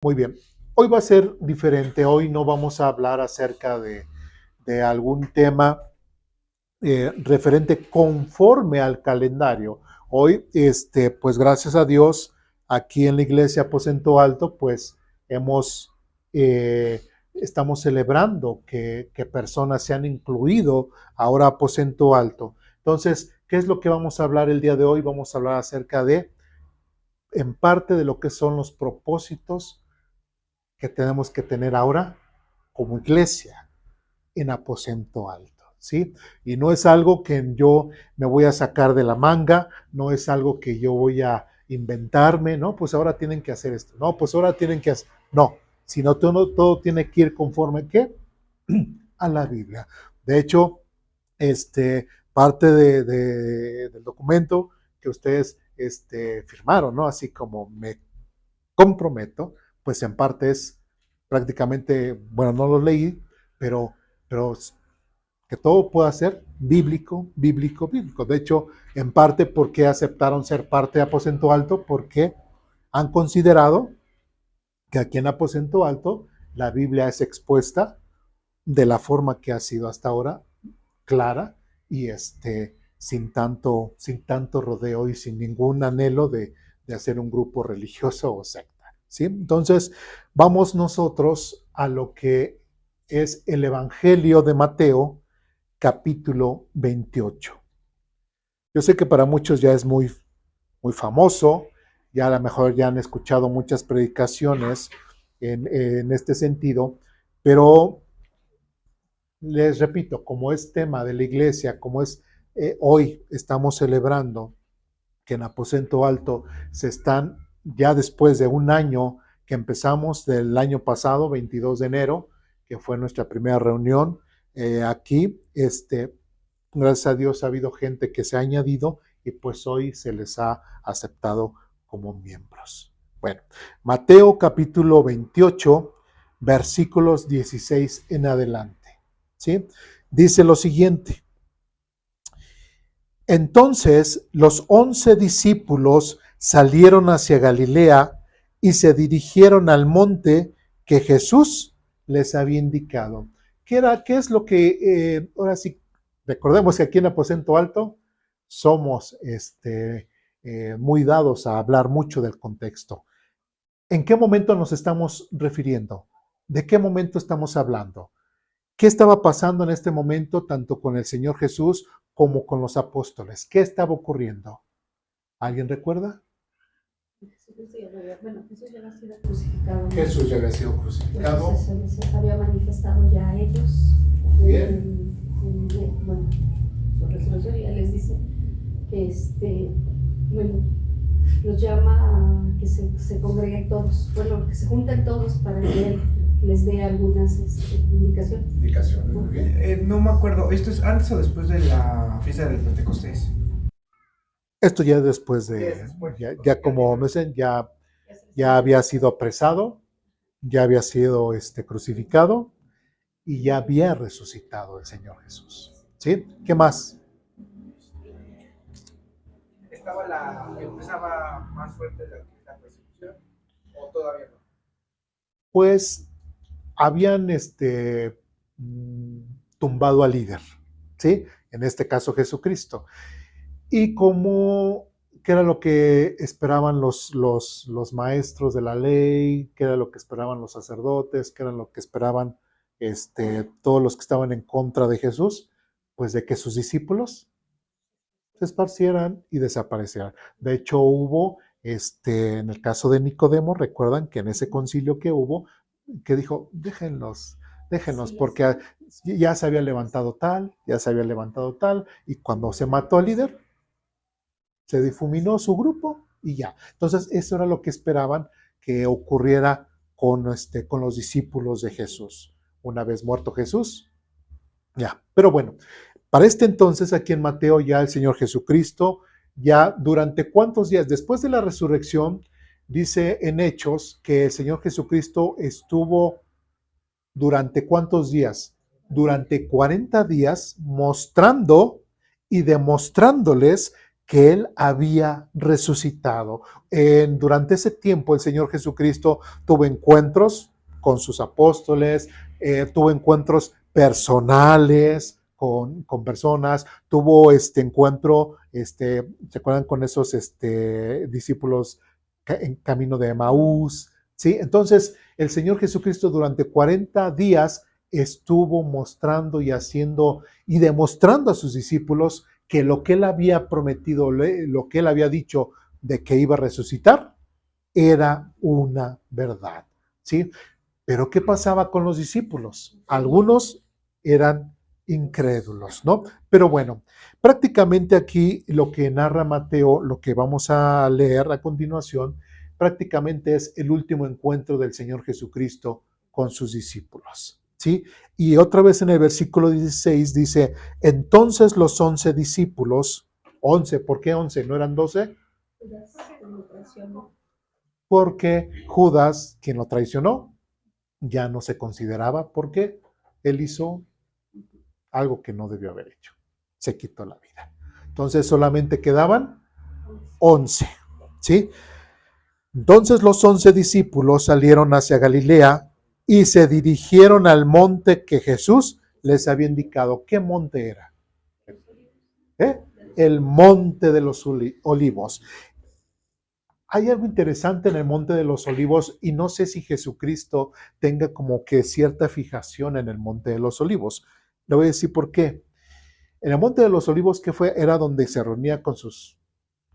Muy bien. Hoy va a ser diferente. Hoy no vamos a hablar acerca de algún tema referente conforme al calendario. Hoy, pues gracias a Dios, aquí en la iglesia Aposento Alto, pues hemos, estamos celebrando que personas se han incluido ahora a Aposento Alto. Entonces, ¿qué es lo que vamos a hablar el día de hoy? Vamos a hablar acerca de, en parte, de lo que son los propósitos que tenemos que tener ahora como iglesia en Aposento Alto. ¿Sí? Y no es algo que yo me voy a sacar de la manga, no es algo que yo voy a inventarme, ¿no? Pues ahora tienen que hacer esto, no, pues ahora tienen que hacer, no, sino todo tiene que ir conforme, ¿qué? A la Biblia. De hecho, parte del documento que ustedes firmaron, ¿no? Así como me comprometo, pues en parte es prácticamente, bueno, no lo leí, pero que todo pueda ser bíblico, bíblico, bíblico. De hecho, en parte, ¿por qué aceptaron ser parte de Aposento Alto? Porque han considerado que aquí en Aposento Alto la Biblia es expuesta de la forma que ha sido hasta ahora, clara y sin tanto rodeo y sin ningún anhelo de hacer un grupo religioso o secta. ¿Sí? Entonces, vamos nosotros a lo que es el Evangelio de Mateo, capítulo 28. Yo sé que para muchos ya es muy famoso, ya a lo mejor ya han escuchado muchas predicaciones en este sentido, pero les repito, como es tema de la iglesia, como es hoy estamos celebrando que en Aposento Alto se están, ya después de un año que empezamos del año pasado, 22 de enero, que fue nuestra primera reunión aquí, gracias a Dios ha habido gente que se ha añadido y pues hoy se les ha aceptado como miembros. Bueno, Mateo capítulo 28, versículos 16 en adelante. ¿Sí? Dice lo siguiente. Entonces los 11 discípulos salieron hacia Galilea y se dirigieron al monte que Jesús les había indicado. ¿Qué es lo que, ahora sí, recordemos que aquí en Aposento Alto somos muy dados a hablar mucho del contexto? ¿En qué momento nos estamos refiriendo? ¿De qué momento estamos hablando? ¿Qué estaba pasando en este momento tanto con el Señor Jesús como con los apóstoles? ¿Qué estaba ocurriendo? ¿Alguien recuerda? Jesús ya había sido crucificado. Jesús ya había sido crucificado. Entonces, se había manifestado ya a ellos. Muy bien. Bueno, su resurrección ya les dice que los llama a que se congreguen todos, bueno, que se junten todos para que él les dé algunas indicaciones. Indicaciones, muy bien. No me acuerdo, ¿esto es antes o después de la fiesta del Pentecostés? Esto ya después ya como me dicen, ya había sido apresado, ya había sido crucificado y ya había resucitado el Señor Jesús. ¿Sí? ¿Qué más? Empezaba más fuerte la persecución, o todavía no. Pues habían tumbado al líder, ¿sí? En este caso Jesucristo. Y como, ¿qué era lo que esperaban los maestros de la ley? ¿Qué era lo que esperaban los sacerdotes? ¿Qué era lo que esperaban todos los que estaban en contra de Jesús? Pues de que sus discípulos se esparcieran y desaparecieran. De hecho, hubo, en el caso de Nicodemo, recuerdan que en ese concilio que hubo, que dijo, déjenlos, sí, porque ya se había levantado tal, y cuando se mató al líder, se difuminó su grupo y ya. Entonces, eso era lo que esperaban que ocurriera con los discípulos de Jesús. Una vez muerto Jesús, ya. Pero bueno, para este entonces, aquí en Mateo, ya el Señor Jesucristo, ya durante cuántos días, después de la resurrección, dice en Hechos que el Señor Jesucristo estuvo durante cuántos días, durante 40 días mostrando y demostrándoles que Él había resucitado. Durante ese tiempo el Señor Jesucristo tuvo encuentros con sus apóstoles, tuvo encuentros personales con personas, tuvo encuentro, ¿se acuerdan con esos discípulos en camino de Emaús? ¿Sí? Entonces, el Señor Jesucristo durante 40 días estuvo mostrando y haciendo y demostrando a sus discípulos que lo que Él había prometido, lo que Él había dicho de que iba a resucitar, era una verdad, ¿sí? Pero ¿qué pasaba con los discípulos? Algunos eran incrédulos, ¿no? Pero bueno, prácticamente aquí lo que narra Mateo, lo que vamos a leer a continuación, prácticamente es el último encuentro del Señor Jesucristo con sus discípulos, ¿sí? Y otra vez en el versículo 16 dice, entonces los 11 discípulos, 11, ¿por qué 11? ¿No eran 12? Porque Judas, quien lo traicionó, ya no se consideraba porque él hizo algo que no debió haber hecho. Se quitó la vida. Entonces solamente quedaban 11, ¿sí? Entonces los 11 discípulos salieron hacia Galilea y se dirigieron al monte que Jesús les había indicado. ¿Qué monte era? El monte de los olivos. Hay algo interesante en el Monte de los Olivos y no sé si Jesucristo tenga como que cierta fijación en el Monte de los Olivos. Le voy a decir por qué. En el Monte de los Olivos, ¿qué fue? Era donde se reunía con sus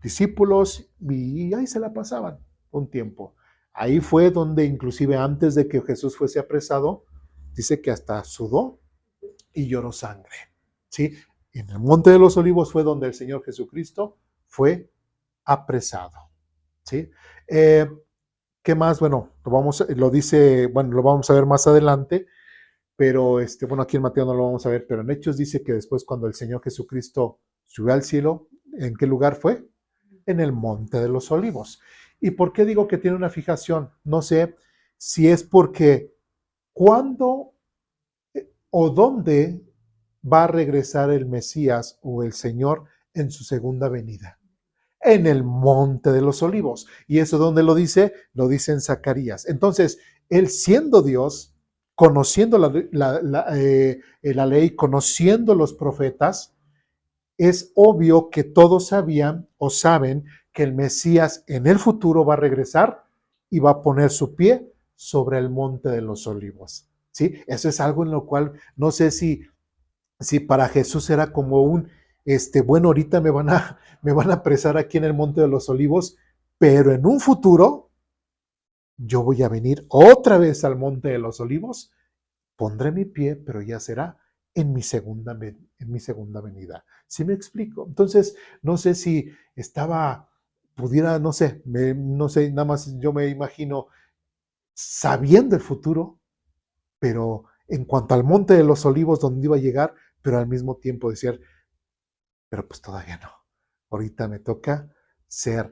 discípulos y ahí se la pasaban un tiempo. Ahí fue donde inclusive antes de que Jesús fuese apresado, dice que hasta sudó y lloró sangre. ¿Sí? En el Monte de los Olivos fue donde el Señor Jesucristo fue apresado. ¿Sí? ¿Qué más? Bueno, lo dice, bueno, lo vamos a ver más adelante, pero bueno, aquí en Mateo no lo vamos a ver, pero en Hechos dice que después cuando el Señor Jesucristo subió al cielo, ¿en qué lugar fue? En el Monte de los Olivos. ¿Y por qué digo que tiene una fijación? No sé si es porque cuándo o dónde va a regresar el Mesías o el Señor en su segunda venida. En el Monte de los Olivos. ¿Y eso dónde lo dice? Lo dice en Zacarías. Entonces, él siendo Dios, conociendo la ley, conociendo los profetas, es obvio que todos sabían o saben que el Mesías en el futuro va a regresar y va a poner su pie sobre el Monte de los Olivos. ¿Sí? Eso es algo en lo cual no sé si para Jesús era como un bueno, ahorita me van a apresar aquí en el Monte de los Olivos, pero en un futuro yo voy a venir otra vez al Monte de los Olivos, pondré mi pie, pero ya será en mi segunda venida. ¿Sí me explico? Entonces, no sé si pudiera, no sé, nada más yo me imagino sabiendo el futuro, pero en cuanto al Monte de los Olivos donde iba a llegar, pero al mismo tiempo decir, pero pues todavía no. Ahorita me toca ser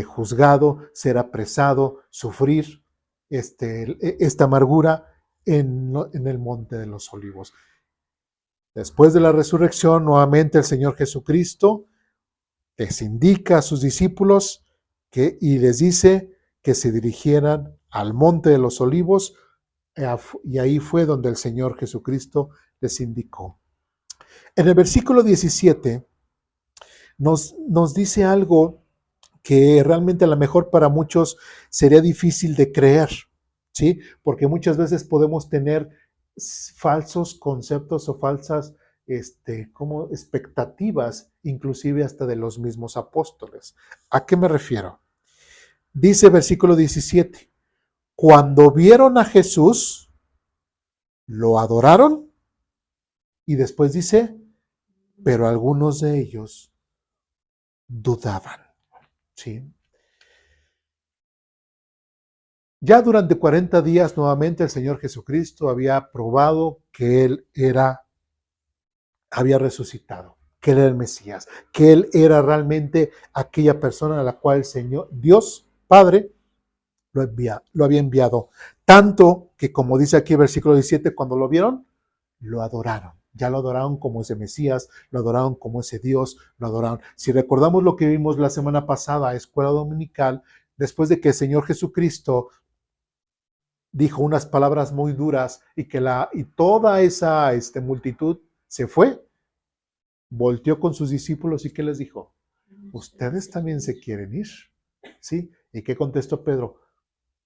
juzgado, ser apresado, sufrir esta amargura en el Monte de los Olivos. Después de la resurrección, nuevamente el Señor Jesucristo les indica a sus discípulos y les dice que se dirigieran al Monte de los Olivos, y ahí fue donde el Señor Jesucristo les indicó. En el versículo 17 nos dice algo que realmente a lo mejor para muchos sería difícil de creer, ¿sí? Porque muchas veces podemos tener falsos conceptos o falsas como expectativas, inclusive hasta de los mismos apóstoles. ¿A qué me refiero? Dice versículo 17, cuando vieron a Jesús, lo adoraron y después dice, pero algunos de ellos dudaban, ¿sí? Ya durante 40 días nuevamente el Señor Jesucristo había probado que Él había resucitado, que Él era el Mesías, que Él era realmente aquella persona a la cual el Señor, Dios Padre, lo había enviado. Tanto que, como dice aquí el versículo 17, cuando lo vieron, lo adoraron. ya lo adoraron como ese Mesías, lo adoraron como ese Dios, lo adoraron. Si recordamos lo que vimos la semana pasada, escuela dominical, después de que el Señor Jesucristo dijo unas palabras muy duras y toda esa multitud se fue, volteó con sus discípulos y ¿qué les dijo? Ustedes también se quieren ir, ¿sí? ¿Y qué contestó Pedro?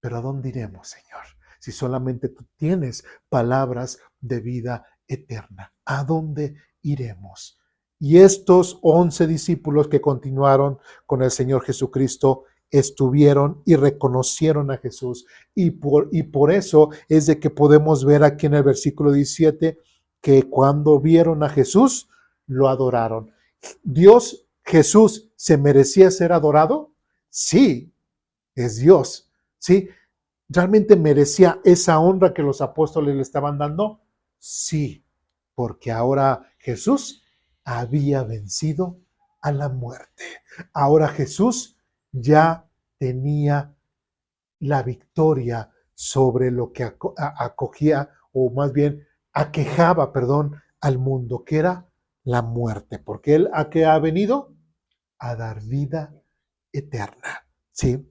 Pero ¿a dónde iremos, Señor? Si solamente tú tienes palabras de vida eterna, ¿a dónde iremos? Y estos 11 discípulos que continuaron con el Señor Jesucristo estuvieron y reconocieron a Jesús. Y por eso es de que podemos ver aquí en el versículo 17 que cuando vieron a Jesús, lo adoraron. ¿Dios, Jesús, se merecía ser adorado? Sí, es Dios, ¿sí? ¿Realmente merecía esa honra que los apóstoles le estaban dando? Sí, porque ahora Jesús había vencido a la muerte. Ahora Jesús ya tenía la victoria sobre lo que acogía, o más bien aquejaba, perdón, al mundo, que era la muerte. Porque Él ¿a qué ha venido? A dar vida eterna, ¿sí?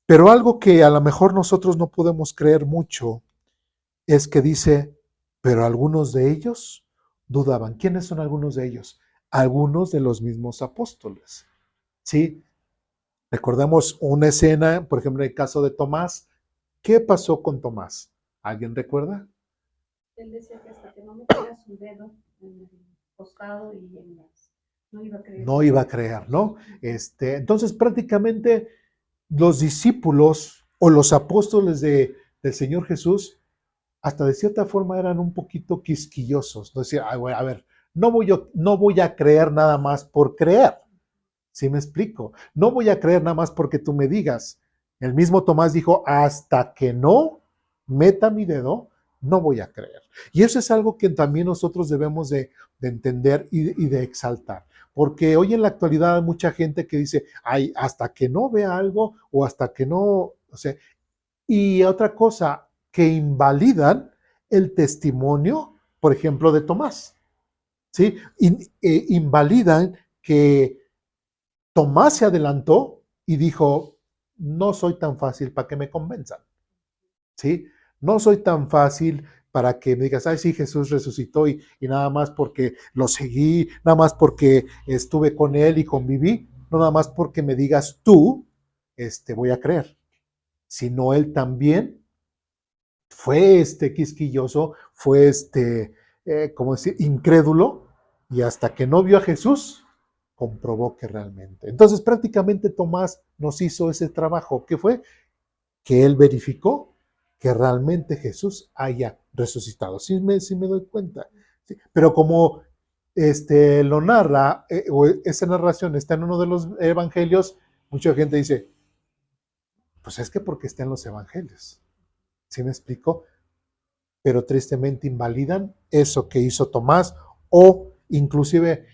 Pero algo que a lo mejor nosotros no podemos creer mucho es que dice, pero algunos de ellos dudaban. ¿Quiénes son algunos de ellos? Algunos de los mismos apóstoles. ¿Sí? Recordemos una escena, por ejemplo, en el caso de Tomás. ¿Qué pasó con Tomás? ¿Alguien recuerda? Él decía que hasta que no metiera su dedo en el costado y en las... No iba a creer. No iba a creer, ¿no? Entonces prácticamente los discípulos o los apóstoles del Señor Jesús hasta de cierta forma eran un poquito quisquillosos. No decía, a ver, no voy a creer nada más por creer. ¿Sí me explico? No voy a creer nada más porque tú me digas. El mismo Tomás dijo, hasta que no meta mi dedo, no voy a creer. Y eso es algo que también nosotros debemos de entender y de exaltar. Porque hoy en la actualidad hay mucha gente que dice, ay, hasta que no vea algo o hasta que no, o sea, y otra cosa, que invalidan el testimonio, por ejemplo, de Tomás, ¿sí? Invalidan que Tomás se adelantó y dijo, no soy tan fácil para que me convenzan, ¿sí? No soy tan fácil para que me digas, ay, sí, Jesús resucitó y nada más porque lo seguí, nada más porque estuve con él y conviví, no nada más porque me digas tú, voy a creer, sino él también fue quisquilloso, fue como decir, incrédulo, y hasta que no vio a Jesús, comprobó que realmente. Entonces prácticamente Tomás nos hizo ese trabajo, que fue que él verificó que realmente Jesús haya resucitado. Sí me doy cuenta. ¿Sí? Pero como lo narra, o esa narración está en uno de los evangelios, mucha gente dice, pues es que porque está en los evangelios. ¿Sí me explico? Pero tristemente invalidan eso que hizo Tomás, o inclusive,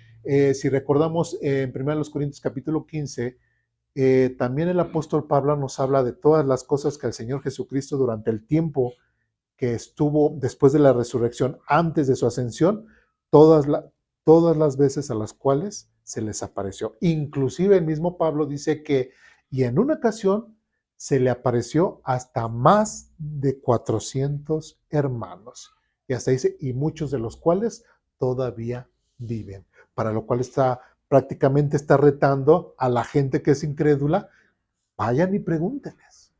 si recordamos en 1 Corintios capítulo 15, también el apóstol Pablo nos habla de todas las cosas que el Señor Jesucristo durante el tiempo que estuvo después de la resurrección, antes de su ascensión, todas las veces a las cuales se les apareció. Inclusive el mismo Pablo dice que, y en una ocasión, se le apareció hasta más de 400 hermanos. Y hasta dice, y muchos de los cuales todavía viven. Para lo cual prácticamente está retando a la gente que es incrédula, vayan y pregúntenles.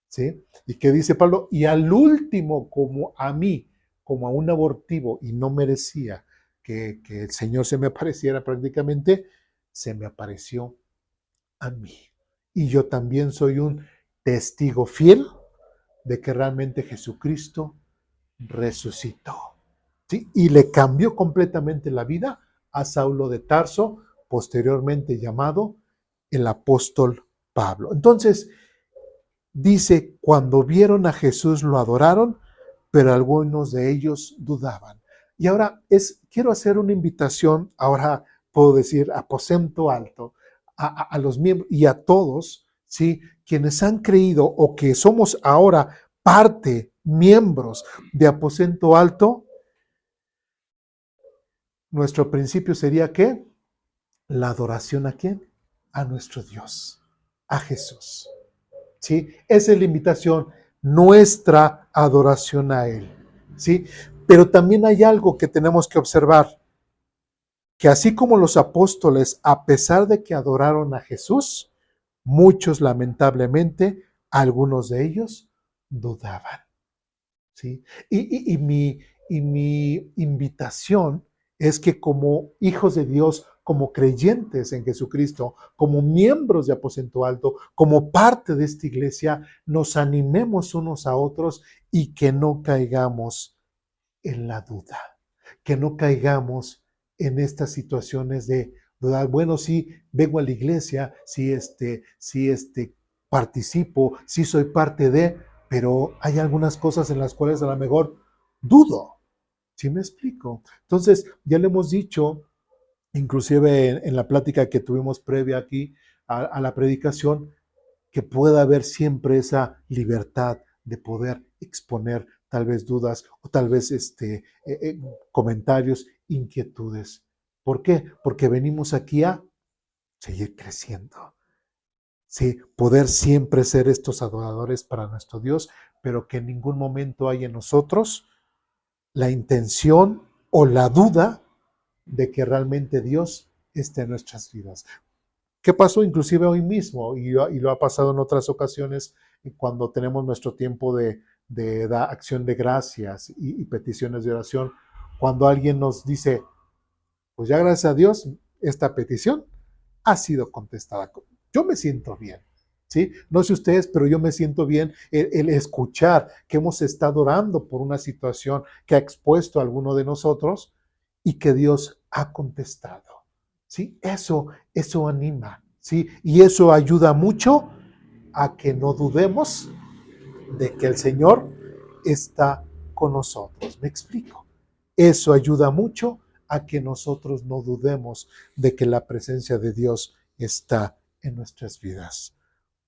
¿Sí? ¿Y qué dice Pablo? Y al último, como a mí, como a un abortivo, y no merecía que el Señor se me apareciera prácticamente, se me apareció a mí. Y yo también soy un testigo fiel de que realmente Jesucristo resucitó. ¿Sí? Y le cambió completamente la vida a Saulo de Tarso, posteriormente llamado el apóstol Pablo. Entonces, dice, cuando vieron a Jesús lo adoraron, pero algunos de ellos dudaban. Y ahora quiero hacer una invitación, ahora puedo decir aposento alto, a los miembros y a todos, ¿sí? Quienes han creído o que somos ahora miembros de aposento alto, nuestro principio sería ¿qué? La adoración ¿a quién? A nuestro Dios, a Jesús. ¿Sí? Esa es la invitación, nuestra adoración a Él. ¿Sí? Pero también hay algo que tenemos que observar, que así como los apóstoles, a pesar de que adoraron a Jesús, muchos lamentablemente, algunos de ellos, dudaban. ¿Sí? Y mi invitación es que como hijos de Dios, como creyentes en Jesucristo, como miembros de Aposento Alto, como parte de esta iglesia, nos animemos unos a otros y que no caigamos en la duda, que no caigamos en estas situaciones de dudar. Bueno, sí, vengo a la iglesia, sí, participo, sí soy parte de, pero hay algunas cosas en las cuales a lo mejor dudo. ¿Sí me explico? Entonces, ya le hemos dicho, inclusive en la plática que tuvimos previa aquí a la predicación, que pueda haber siempre esa libertad de poder exponer tal vez dudas o tal vez comentarios, inquietudes. ¿Por qué? Porque venimos aquí a seguir creciendo. Sí, poder siempre ser estos adoradores para nuestro Dios, pero que en ningún momento haya en nosotros la intención o la duda de que realmente Dios esté en nuestras vidas. ¿Qué pasó inclusive hoy mismo? Y lo ha pasado en otras ocasiones cuando tenemos nuestro tiempo de acción de gracias y peticiones de oración. Cuando alguien nos dice, pues ya gracias a Dios, esta petición ha sido contestada. Yo me siento bien, ¿sí? No sé ustedes, pero yo me siento bien el escuchar que hemos estado orando por una situación que ha expuesto a alguno de nosotros y que Dios ha contestado, ¿sí? Eso anima, ¿sí? Y eso ayuda mucho a que no dudemos de que el Señor está con nosotros. ¿Me explico? Eso ayuda mucho a que nosotros no dudemos de que la presencia de Dios está en nuestras vidas.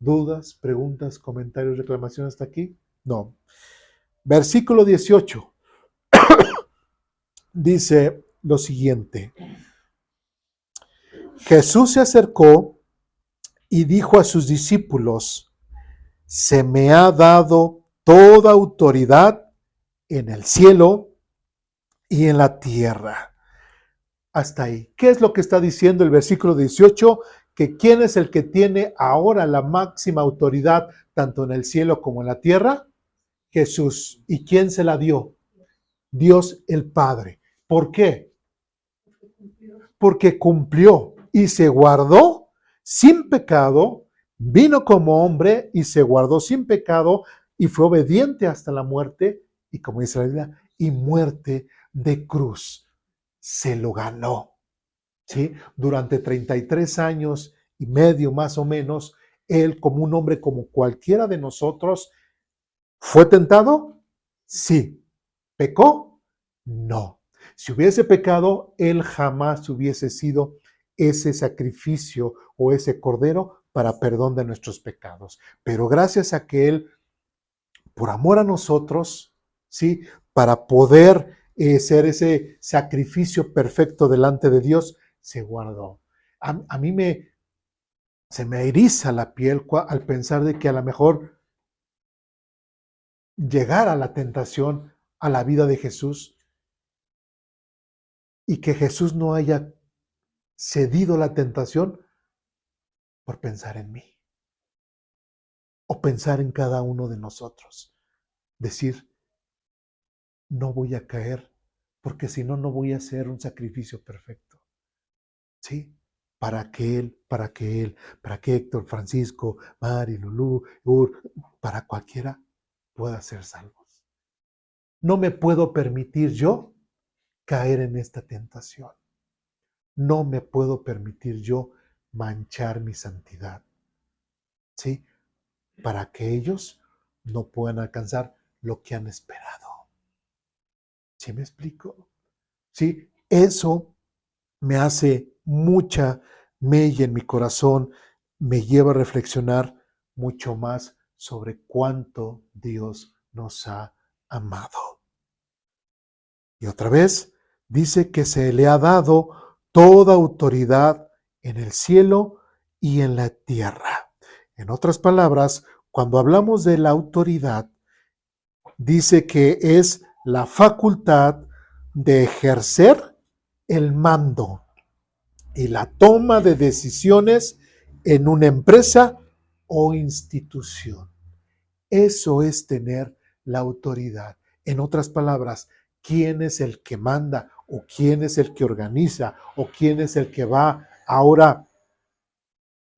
¿Dudas, preguntas, comentarios, reclamaciones hasta aquí? No. Versículo 18 dice lo siguiente. Jesús se acercó y dijo a sus discípulos, se me ha dado toda autoridad en el cielo y en la tierra. Hasta ahí. ¿Qué es lo que está diciendo el versículo 18? Que quién es el que tiene ahora la máxima autoridad tanto en el cielo como en la tierra. Jesús. ¿Y quién se la dio? Dios el Padre. ¿Por qué? Porque cumplió y se guardó sin pecado, vino como hombre y se guardó sin pecado y fue obediente hasta la muerte, y como dice la Biblia, y muerte de cruz. Se lo ganó, ¿sí? Durante 33 años y medio más o menos, él como un hombre como cualquiera de nosotros, ¿fue tentado? Sí. ¿Pecó? No. Si hubiese pecado, él jamás hubiese sido ese sacrificio o ese cordero para perdón de nuestros pecados. Pero gracias a que él, por amor a nosotros, ¿sí? Para poder ser ese sacrificio perfecto delante de Dios, se guardó. A mí se me eriza la piel al pensar de que a lo mejor llegara la tentación a la vida de Jesús y que Jesús no haya cedido la tentación por pensar en mí o pensar en cada uno de nosotros. Decir, no voy a caer porque si no, no voy a hacer un sacrificio perfecto. ¿Sí? Para que Héctor, Francisco, Mari, Lulú, para cualquiera pueda ser salvos. No me puedo permitir yo caer en esta tentación. No me puedo permitir yo manchar mi santidad, ¿sí? Para que ellos no puedan alcanzar lo que han esperado. ¿Sí me explico? Sí, eso me hace mucha mella en mi corazón, me lleva a reflexionar mucho más sobre cuánto Dios nos ha amado. Y otra vez, dice que se le ha dado toda autoridad en el cielo y en la tierra. En otras palabras, cuando hablamos de la autoridad, dice que es la facultad de ejercer el mando y la toma de decisiones en una empresa o institución. Eso es tener la autoridad. En otras palabras, ¿quién es el que manda o quién es el que organiza o quién es el que va ahora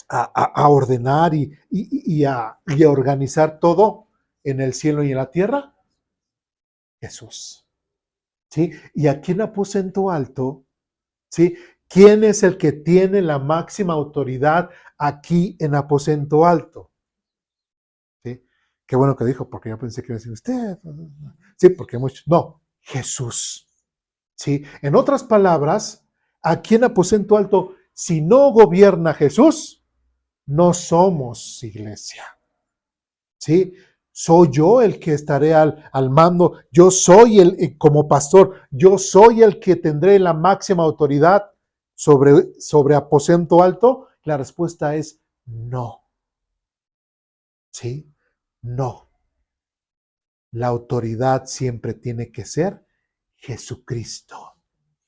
a ordenar y a organizar todo en el cielo y en la tierra? Jesús. ¿Sí? Y aquí en aposento alto, ¿sí? ¿Quién es el que tiene la máxima autoridad aquí en aposento alto? ¿Sí? Qué bueno que dijo, porque yo pensé que iba a decir usted. Sí, porque muchos. No, Jesús. ¿Sí? En otras palabras, aquí en aposento alto, si no gobierna Jesús, no somos iglesia. ¿Sí? Soy yo el que estaré al mando, yo soy como pastor, yo soy el que tendré la máxima autoridad sobre aposento alto. La respuesta es no. ¿Sí? No. La autoridad siempre tiene que ser Jesucristo.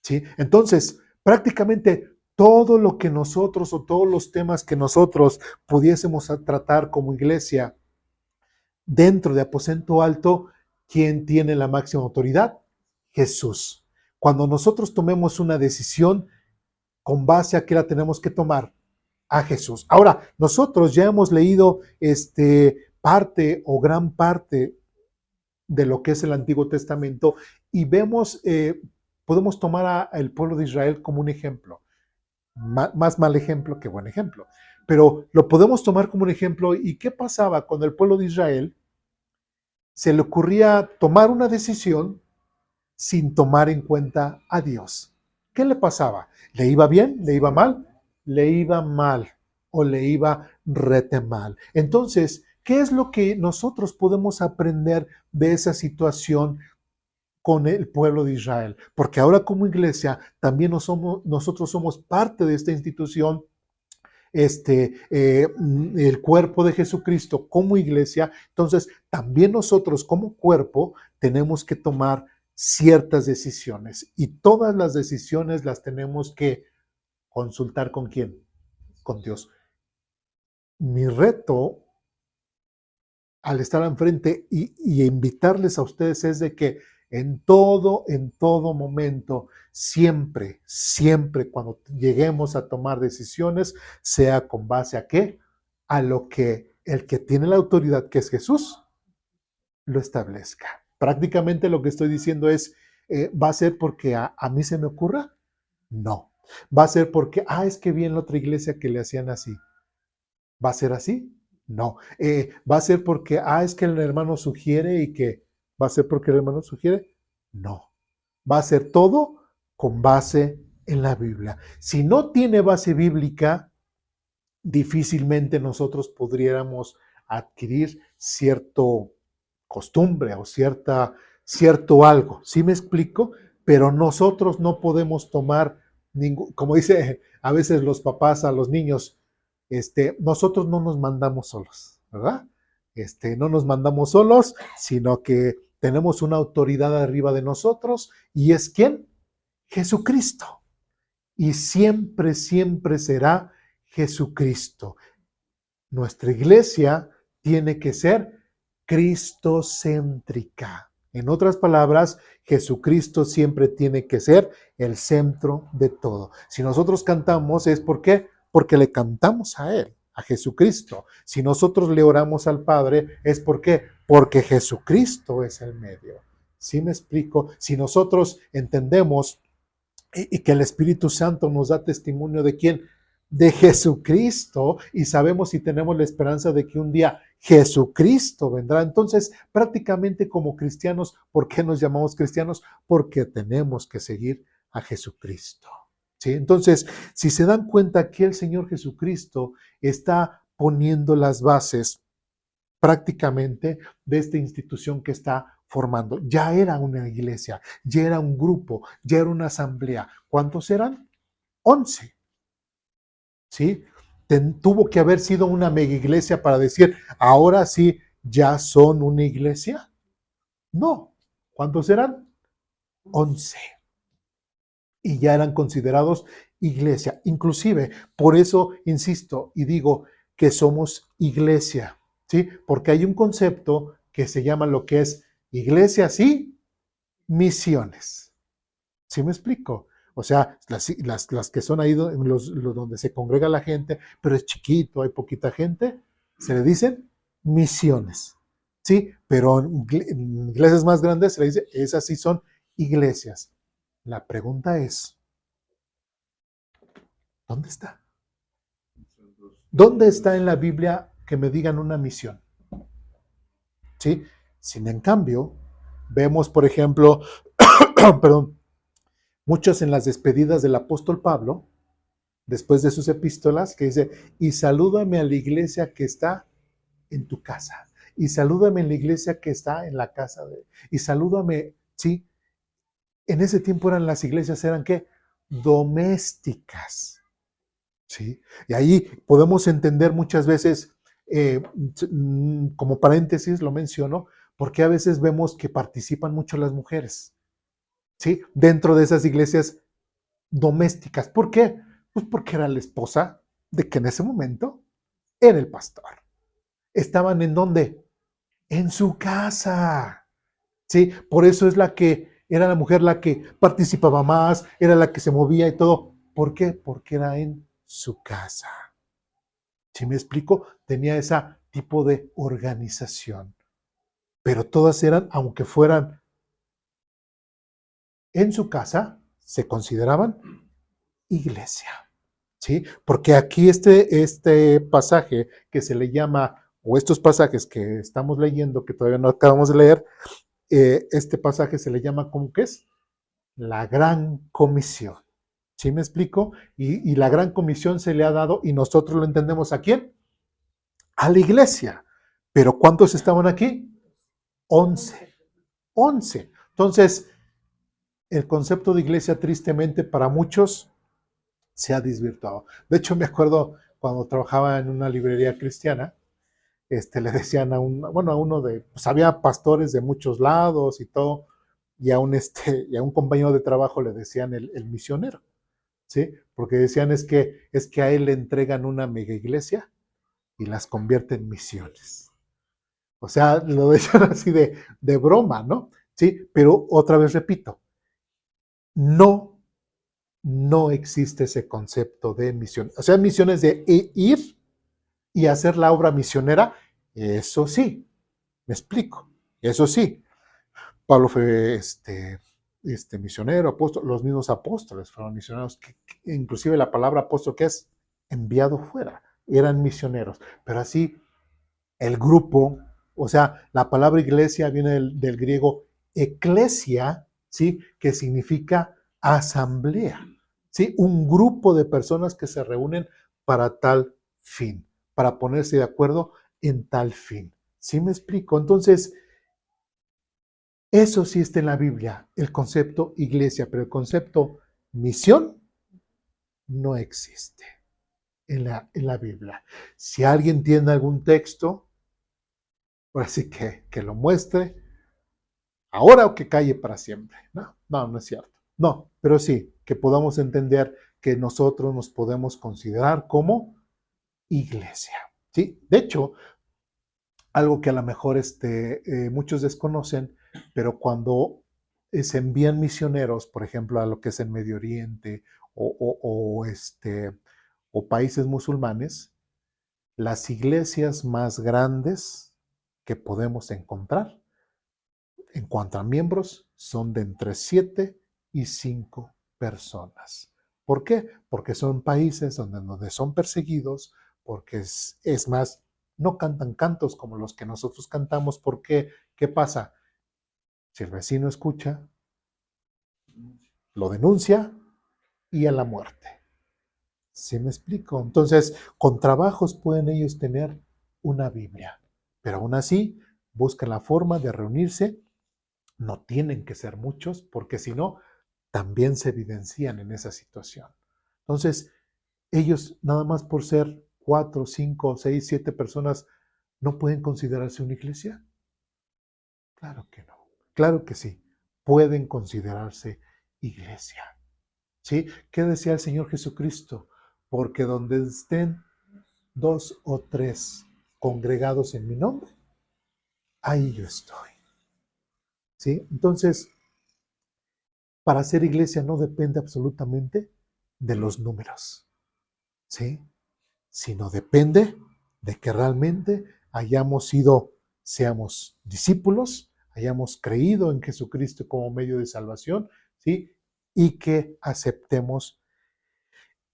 ¿Sí? Entonces, prácticamente todo lo que nosotros o todos los temas que nosotros pudiésemos tratar como iglesia dentro de aposento alto, ¿quién tiene la máxima autoridad? Jesús. Cuando nosotros tomemos una decisión, ¿con base a qué la tenemos que tomar? A Jesús. Ahora, nosotros ya hemos leído parte o gran parte de lo que es el Antiguo Testamento y vemos, podemos tomar al pueblo de Israel como un ejemplo. Más mal ejemplo que buen ejemplo. Pero lo podemos tomar como un ejemplo. ¿Y qué pasaba cuando el pueblo de Israel se le ocurría tomar una decisión sin tomar en cuenta a Dios? ¿Qué le pasaba? ¿Le iba bien? ¿Le iba mal? Le iba mal o le iba rete mal. Entonces, ¿qué es lo que nosotros podemos aprender de esa situación con el pueblo de Israel? Porque ahora como iglesia también nosotros somos parte de esta institución, el cuerpo de Jesucristo como iglesia. Entonces, también nosotros como cuerpo tenemos que tomar ciertas decisiones y todas las decisiones las tenemos que consultar ¿con quién? Con Dios. Mi reto al estar enfrente y invitarles a ustedes es de que en todo momento, siempre, siempre cuando lleguemos a tomar decisiones, sea con base a qué? A lo que el que tiene la autoridad, que es Jesús, lo establezca. Prácticamente lo que estoy diciendo es, ¿va a ser porque a mí se me ocurra? No. ¿Va a ser porque, es que vi en la otra iglesia que le hacían así? ¿Va a ser así? No. ¿Va a ser porque, es que el hermano sugiere y que va a ser porque el hermano sugiere? No. Va a ser todo con base en la Biblia. Si no tiene base bíblica, difícilmente nosotros podríamos adquirir cierto costumbre o cierto algo. ¿Sí me explico? Pero nosotros no podemos tomar ningún, como dice a veces los papás a los niños, nosotros no nos mandamos solos, ¿verdad? No nos mandamos solos, sino que tenemos una autoridad arriba de nosotros y es ¿quién? Jesucristo. Y siempre, siempre será Jesucristo. Nuestra iglesia tiene que ser cristocéntrica. En otras palabras, Jesucristo siempre tiene que ser el centro de todo. Si nosotros cantamos es ¿por qué? Porque le cantamos a Él, a Jesucristo. Si nosotros le oramos al Padre es ¿por qué? Porque Jesucristo es el medio. ¿Sí me explico? Si nosotros entendemos y que el Espíritu Santo nos da testimonio de quién, de Jesucristo, y sabemos y tenemos la esperanza de que un día Jesucristo vendrá. Entonces, prácticamente como cristianos, ¿por qué nos llamamos cristianos? Porque tenemos que seguir a Jesucristo. ¿Sí? Entonces, si se dan cuenta que el Señor Jesucristo está poniendo las bases prácticamente de esta institución que está formando. Ya era una iglesia, ya era un grupo, ya era una asamblea. ¿Cuántos eran? 11. ¿Sí? Tuvo que haber sido una mega iglesia para decir, ahora sí, ya son una iglesia. No. ¿Cuántos eran? 11. Y ya eran considerados iglesia. Inclusive, por eso insisto y digo que somos iglesia, ¿sí? Porque hay un concepto que se llama lo que es iglesias y misiones. ¿Sí me explico? O sea, las que son ahí donde se congrega la gente, pero es chiquito, hay poquita gente, se le dicen misiones. Sí, pero en iglesias más grandes se le dice, esas sí son iglesias. La pregunta es, ¿dónde está? ¿Dónde está en la Biblia que me digan una misión? ¿Sí? Sin en cambio, vemos, por ejemplo, perdón, muchos en las despedidas del apóstol Pablo, después de sus epístolas, que dice, y salúdame a la iglesia que está en tu casa, y salúdame en la iglesia que está en la casa de, y salúdame, ¿sí? En ese tiempo las iglesias, ¿eran qué? Domésticas, ¿sí? Y ahí podemos entender muchas veces, como paréntesis lo menciono, porque a veces vemos que participan mucho las mujeres, ¿sí? Dentro de esas iglesias domésticas. ¿Por qué? Pues porque era la esposa de que en ese momento era el pastor. ¿Estaban en dónde? En su casa. ¿Sí? Por eso es era la mujer la que participaba más, era la que se movía y todo. ¿Por qué? Porque era en su casa. ¿Sí me explico? Tenía ese tipo de organización. Pero todas eran, aunque fueran en su casa, se consideraban iglesia. ¿Sí? Porque aquí este pasaje que se le llama, o estos pasajes que estamos leyendo, que todavía no acabamos de leer, este pasaje se le llama, ¿cómo que es? La Gran Comisión. ¿Sí me explico? Y la Gran Comisión se le ha dado, y nosotros lo entendemos ¿a quién? A la iglesia. ¿Pero cuántos estaban aquí? 11. 11. Entonces, el concepto de iglesia, tristemente, para muchos, se ha desvirtuado. De hecho, me acuerdo cuando trabajaba en una librería cristiana, le decían a uno de, pues había pastores de muchos lados y todo, y y a un compañero de trabajo le decían el misionero, ¿sí? Porque decían es que a él le entregan una mega iglesia y las convierte en misiones. O sea, lo decían así de broma, ¿no? Sí, pero otra vez repito, no existe ese concepto de misión. O sea, misiones de ir y hacer la obra misionera, eso sí, me explico, eso sí. Pablo fue misionero, apóstol, los mismos apóstoles fueron misioneros, inclusive la palabra apóstol que es enviado fuera, eran misioneros, pero así el grupo, o sea, la palabra iglesia viene del griego eclesia, ¿sí? Que significa asamblea, ¿sí? Un grupo de personas que se reúnen para tal fin, para ponerse de acuerdo en tal fin. ¿Sí me explico? Entonces, eso sí está en la Biblia, el concepto iglesia, pero el concepto misión no existe en la Biblia. Si alguien tiene algún texto, ahora sí que lo muestre, ahora o que calle para siempre. No es cierto. No, pero sí, que podamos entender que nosotros nos podemos considerar como iglesia. ¿Sí? De hecho, algo que a lo mejor muchos desconocen, pero cuando se envían misioneros, por ejemplo, a lo que es el Medio Oriente o países musulmanes, las iglesias más grandes que podemos encontrar en cuanto a miembros son de entre 7 y 5 personas. ¿Por qué? Porque son países donde son perseguidos, porque es más, no cantan cantos como los que nosotros cantamos. ¿Por qué? ¿Qué pasa? Si el vecino escucha, lo denuncia y a la muerte. ¿Sí me explico? Entonces, con trabajos pueden ellos tener una Biblia, pero aún así buscan la forma de reunirse No tienen que ser muchos, porque si no, también se evidencian en esa situación. Entonces, ellos nada más por ser 4, 5, 6, 7 personas, ¿no pueden considerarse una iglesia? Claro que no. Claro que sí. Pueden considerarse iglesia. ¿Sí? ¿Qué decía el Señor Jesucristo? Porque donde estén 2 o 3 congregados en mi nombre, ahí yo estoy. ¿Sí? Entonces, para ser iglesia no depende absolutamente de los números, ¿sí? Sino depende de que realmente seamos discípulos, hayamos creído en Jesucristo como medio de salvación, ¿sí? Y que aceptemos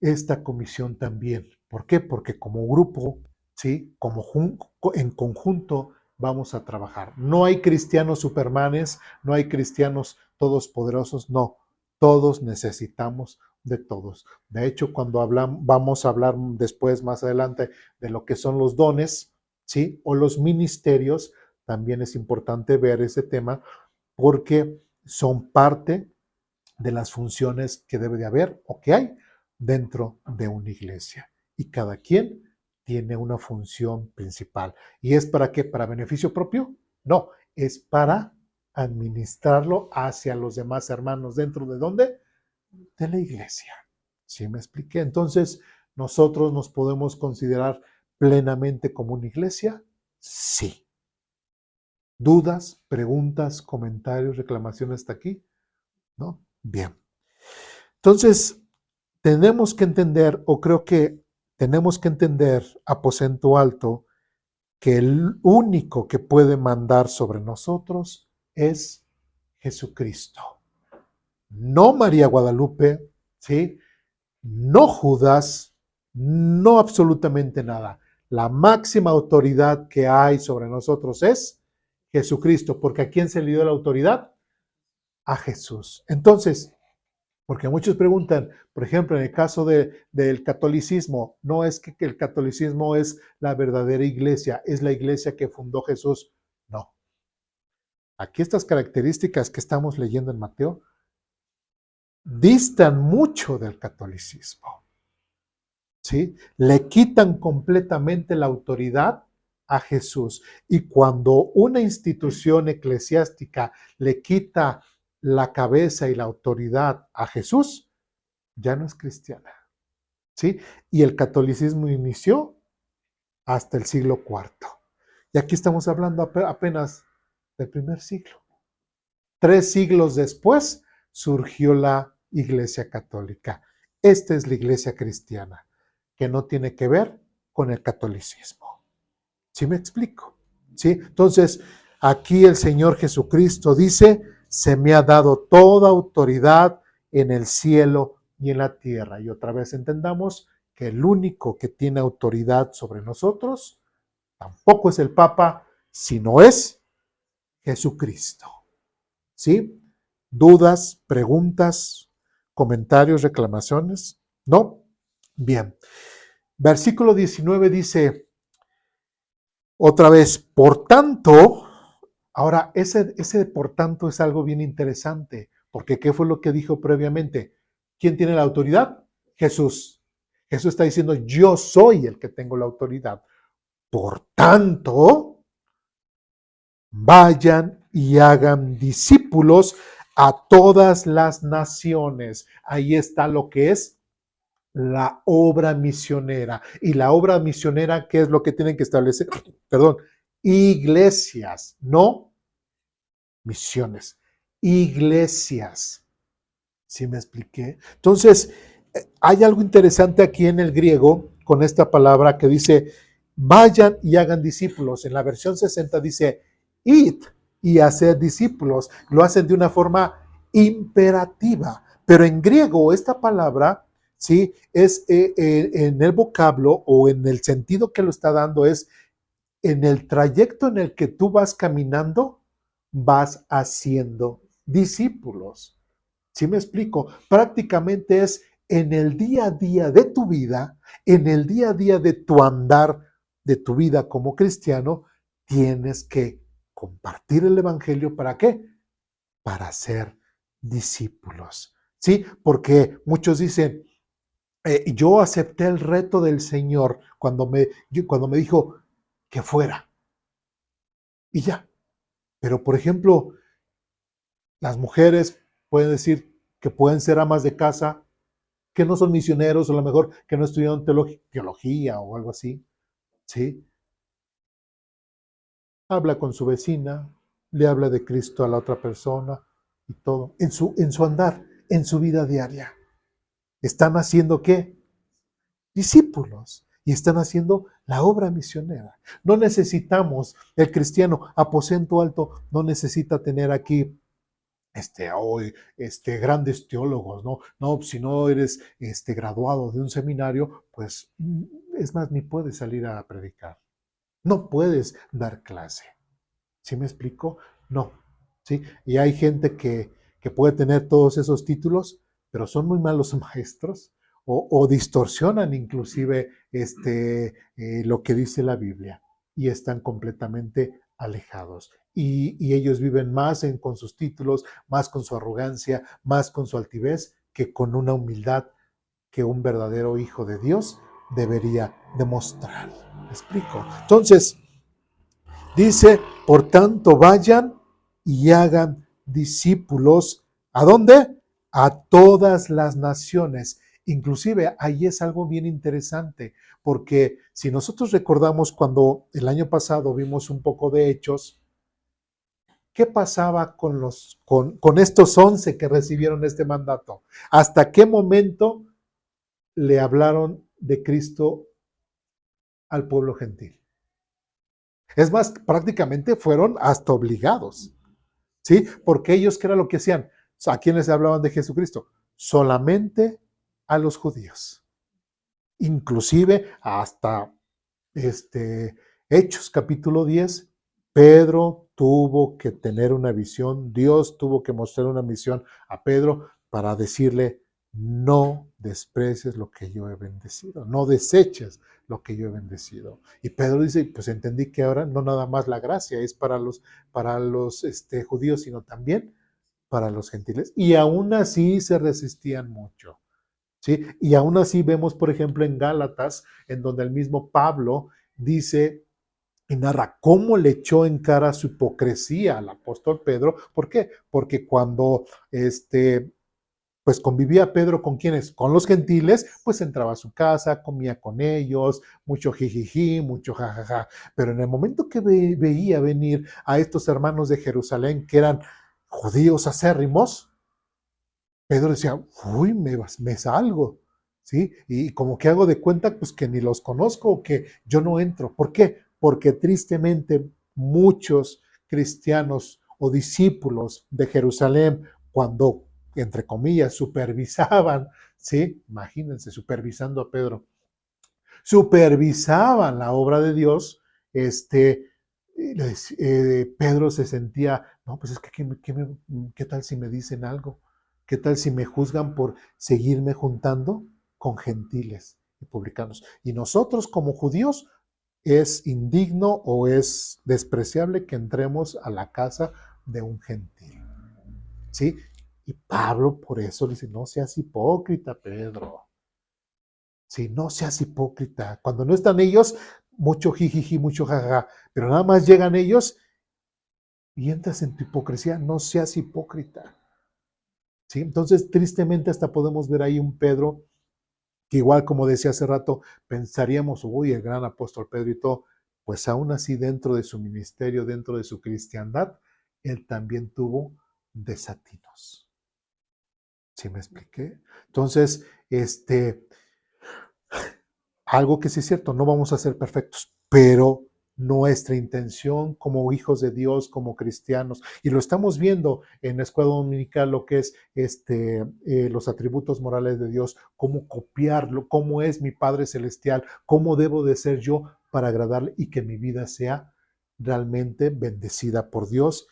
esta comisión también. ¿Por qué? Porque como grupo, ¿sí? En conjunto vamos a trabajar. No hay cristianos supermanes, no hay cristianos todos poderosos, no. Todos necesitamos de todos. De hecho, cuando vamos a hablar después, más adelante, de lo que son los dones, ¿sí? O los ministerios, también es importante ver ese tema porque son parte de las funciones que debe de haber o que hay dentro de una iglesia. Y cada quien tiene una función principal. ¿Y es para qué? ¿Para beneficio propio? No, es para administrarlo hacia los demás hermanos. ¿Dentro de dónde? De la iglesia. ¿Sí me expliqué? Entonces, ¿nosotros nos podemos considerar plenamente como una iglesia? Sí. ¿Dudas, preguntas, comentarios, reclamaciones hasta aquí? ¿No? Bien. Entonces, tenemos que entender, o creo que tenemos que entender, aposento alto, que el único que puede mandar sobre nosotros es Jesucristo. No María Guadalupe, ¿sí? No Judas, no absolutamente nada. La máxima autoridad que hay sobre nosotros es Jesucristo, porque ¿a quién se le dio la autoridad? A Jesús. Entonces, porque muchos preguntan, por ejemplo, en el caso del catolicismo, no es que el catolicismo es la verdadera iglesia, es la iglesia que fundó Jesús. No. Aquí estas características que estamos leyendo en Mateo distan mucho del catolicismo. ¿Sí? Le quitan completamente la autoridad a Jesús. Y cuando una institución eclesiástica le quita la cabeza y la autoridad a Jesús, ya no es cristiana. ¿Sí? Y el catolicismo inició hasta el siglo IV. Y aquí estamos hablando apenas del primer siglo. 3 siglos después surgió la Iglesia Católica. Esta es la Iglesia cristiana, que no tiene que ver con el catolicismo. ¿Sí me explico? ¿Sí? Entonces, aquí el Señor Jesucristo dice, se me ha dado toda autoridad en el cielo y en la tierra. Y otra vez entendamos que el único que tiene autoridad sobre nosotros tampoco es el Papa, sino es Jesucristo. ¿Sí? ¿Dudas, preguntas, comentarios, reclamaciones? ¿No? Bien. Versículo 19 dice, otra vez, por tanto, ahora ese por tanto es algo bien interesante, porque ¿qué fue lo que dijo previamente? ¿Quién tiene la autoridad? Jesús. Jesús está diciendo, yo soy el que tengo la autoridad. Por tanto, vayan y hagan discípulos a todas las naciones. Ahí está lo que es la obra misionera. Y la obra misionera, ¿qué es lo que tienen que establecer? Perdón, iglesias, no misiones, iglesias. ¿Sí me expliqué? Entonces, hay algo interesante aquí en el griego con esta palabra que dice, vayan y hagan discípulos. En la versión 60 dice, id y hacer discípulos. Lo hacen de una forma imperativa. Pero en griego esta palabra, ¿sí? Es en el vocablo o en el sentido que lo está dando es en el trayecto en el que tú vas caminando, vas haciendo discípulos. ¿Sí me explico? Prácticamente es en el día a día de tu vida, en el día a día de tu andar, de tu vida como cristiano, tienes que compartir el evangelio. ¿Para qué? para ser discípulos. ¿Sí? Porque muchos dicen, yo acepté el reto del Señor cuando me dijo que fuera. Y ya. Pero, por ejemplo, las mujeres pueden decir que pueden ser amas de casa, que no son misioneros, o a lo mejor que no estudiaron teología o algo así. ¿Sí? Habla con su vecina, le habla de Cristo a la otra persona y todo, en su andar, en su vida diaria. ¿Están haciendo qué? Discípulos. Y están haciendo la obra misionera. No necesitamos, el cristiano aposento alto no necesita tener aquí hoy, grandes teólogos, ¿no? No, si no eres graduado de un seminario, pues es más, ni puedes salir a predicar. No puedes dar clase. ¿Sí me explico? No. ¿Sí? Y hay gente que puede tener todos esos títulos, pero son muy malos maestros o distorsionan inclusive lo que dice la Biblia y están completamente alejados. Y ellos viven más con sus títulos, más con su arrogancia, más con su altivez, que con una humildad que un verdadero hijo de Dios debería demostrar. ¿Me explico? Entonces, dice, por tanto, vayan y hagan discípulos. ¿A dónde? A todas las naciones. Inclusive ahí es algo bien interesante, porque si nosotros recordamos cuando el año pasado vimos un poco de Hechos, ¿qué pasaba con estos 11 que recibieron este mandato? ¿Hasta qué momento le hablaron de Cristo al pueblo gentil? Es más, prácticamente fueron hasta obligados, ¿sí? Porque ellos, ¿qué era lo que hacían? ¿A quiénes hablaban de Jesucristo? Solamente a los judíos. Inclusive hasta Hechos capítulo 10, Pedro tuvo que tener una visión, Dios tuvo que mostrar una misión a Pedro para decirle, no desprecies lo que yo he bendecido, no deseches lo que yo he bendecido. Y Pedro dice, pues entendí que ahora no nada más la gracia es para los judíos, sino también para los gentiles. Y aún así se resistían mucho. ¿Sí? Y aún así vemos, por ejemplo, en Gálatas, en donde el mismo Pablo dice y narra cómo le echó en cara su hipocresía al apóstol Pedro. ¿Por qué? Porque cuando pues convivía Pedro con quienes, con los gentiles, pues entraba a su casa, comía con ellos, mucho jijiji, mucho jajaja. Pero en el momento que veía venir a estos hermanos de Jerusalén, que eran judíos acérrimos, Pedro decía, uy, me salgo, ¿sí? Y como que hago de cuenta, pues que ni los conozco o que yo no entro. ¿Por qué? Porque tristemente muchos cristianos o discípulos de Jerusalén, cuando, entre comillas, supervisaban, ¿sí? Imagínense, supervisando a Pedro, supervisaban la obra de Dios, Pedro se sentía, no, pues es que ¿qué tal si me dicen algo? ¿Qué tal si me juzgan por seguirme juntando con gentiles y publicanos? Y nosotros como judíos es indigno o es despreciable que entremos a la casa de un gentil. ¿Sí? Y Pablo por eso dice, no seas hipócrita, Pedro. Sí, no seas hipócrita. Cuando no están ellos, mucho jijiji, mucho jajaja, pero nada más llegan ellos y entras en tu hipocresía, no seas hipócrita. ¿Sí? Entonces, tristemente, hasta podemos ver ahí un Pedro que igual como decía hace rato, pensaríamos, uy, el gran apóstol Pedro y todo, pues aún así dentro de su ministerio, dentro de su cristiandad, él también tuvo desatinos. ¿Sí me expliqué? Entonces, algo que sí es cierto, no vamos a ser perfectos, pero nuestra intención como hijos de Dios, como cristianos, y lo estamos viendo en la escuela dominical, lo que es los atributos morales de Dios, cómo copiarlo, cómo es mi Padre Celestial, cómo debo de ser yo para agradarle y que mi vida sea realmente bendecida por Dios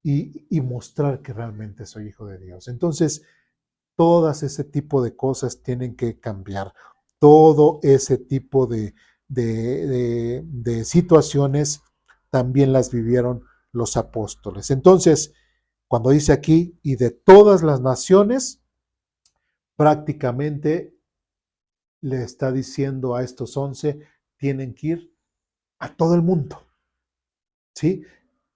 y mostrar que realmente soy hijo de Dios. Entonces, todas ese tipo de cosas tienen que cambiar. Todo ese tipo de situaciones también las vivieron los apóstoles. Entonces, Cuando dice aquí, y de todas las naciones, prácticamente le está diciendo a estos 11, tienen que ir a todo el mundo, ¿sí?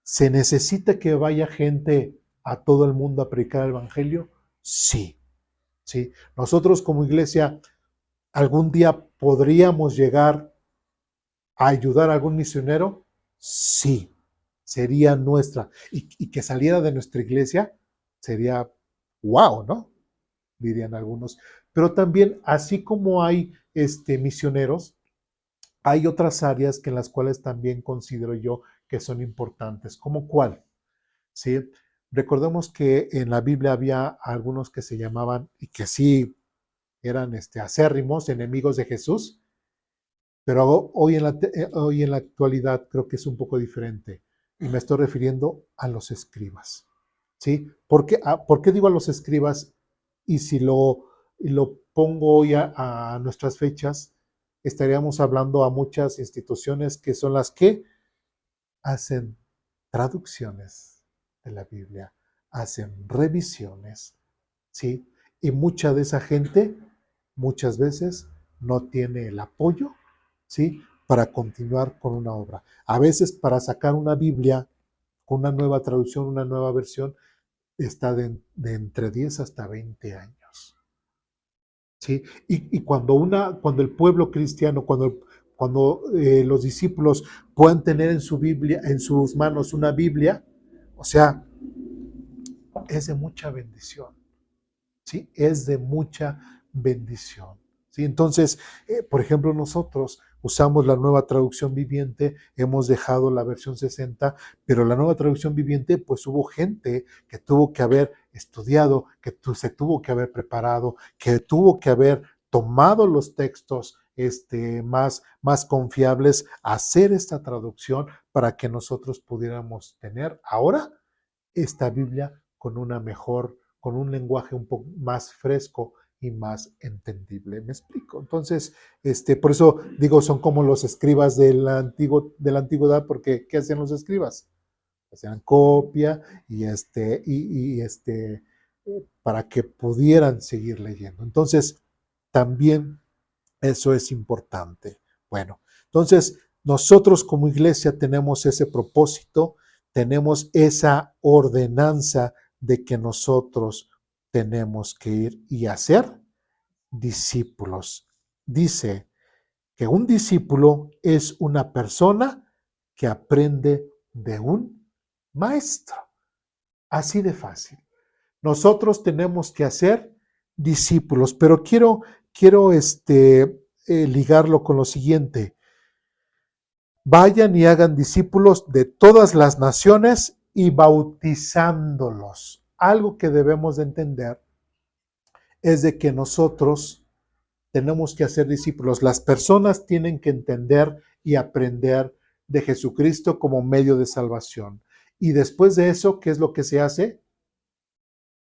¿Se necesita que vaya gente a todo el mundo a predicar el evangelio? Sí, sí. Nosotros como iglesia, ¿algún día podríamos llegar a ayudar a algún misionero? Sí, sería nuestra. Y que saliera de nuestra iglesia sería wow, ¿no? Dirían algunos. Pero también, así como hay misioneros, hay otras áreas que en las cuales también considero yo que son importantes. ¿Cómo cuál? ¿Sí? Recordemos que en la Biblia había algunos que se llamaban, y que sí eran acérrimos enemigos de Jesús, pero hoy en la actualidad creo que es un poco diferente. Y me estoy refiriendo a los escribas. ¿Sí? ¿Por qué digo a los escribas? Y si lo pongo hoy a nuestras fechas, estaríamos hablando a muchas instituciones que son las que hacen traducciones de la Biblia, hacen revisiones, ¿sí? Y mucha de esa gente muchas veces no tiene el apoyo, ¿sí? Para continuar con una obra. A veces para sacar una Biblia con una nueva traducción, una nueva versión, está de entre 10 hasta 20 años. ¿Sí? Y cuando el pueblo cristiano, cuando los discípulos puedan tener en su Biblia, en sus manos una Biblia, o sea, es de mucha bendición. ¿Sí? Es de mucha bendición. ¿Sí? Entonces, por ejemplo, nosotros usamos la nueva traducción viviente, hemos dejado la versión 60, pero la nueva traducción viviente, pues hubo gente que tuvo que haber estudiado, que se tuvo que haber preparado, que tuvo que haber tomado los textos más confiables, hacer esta traducción para que nosotros pudiéramos tener ahora esta Biblia con un lenguaje un poco más fresco y más entendible. ¿Me explico? Entonces, por eso digo, son como los escribas de la antigüedad, porque ¿qué hacían los escribas? Hacían copia para que pudieran seguir leyendo. Entonces, también eso es importante. Bueno, entonces nosotros como iglesia tenemos ese propósito, tenemos esa ordenanza de que nosotros tenemos que ir y hacer discípulos. Dice que un discípulo es una persona que aprende de un maestro. Así de fácil. Nosotros tenemos que hacer discípulos, pero quiero ligarlo con lo siguiente. Vayan y hagan discípulos de todas las naciones y bautizándolos. Algo que debemos de entender es de que nosotros tenemos que hacer discípulos. Las personas tienen que entender y aprender de Jesucristo como medio de salvación. Y después de eso, ¿qué es lo que se hace?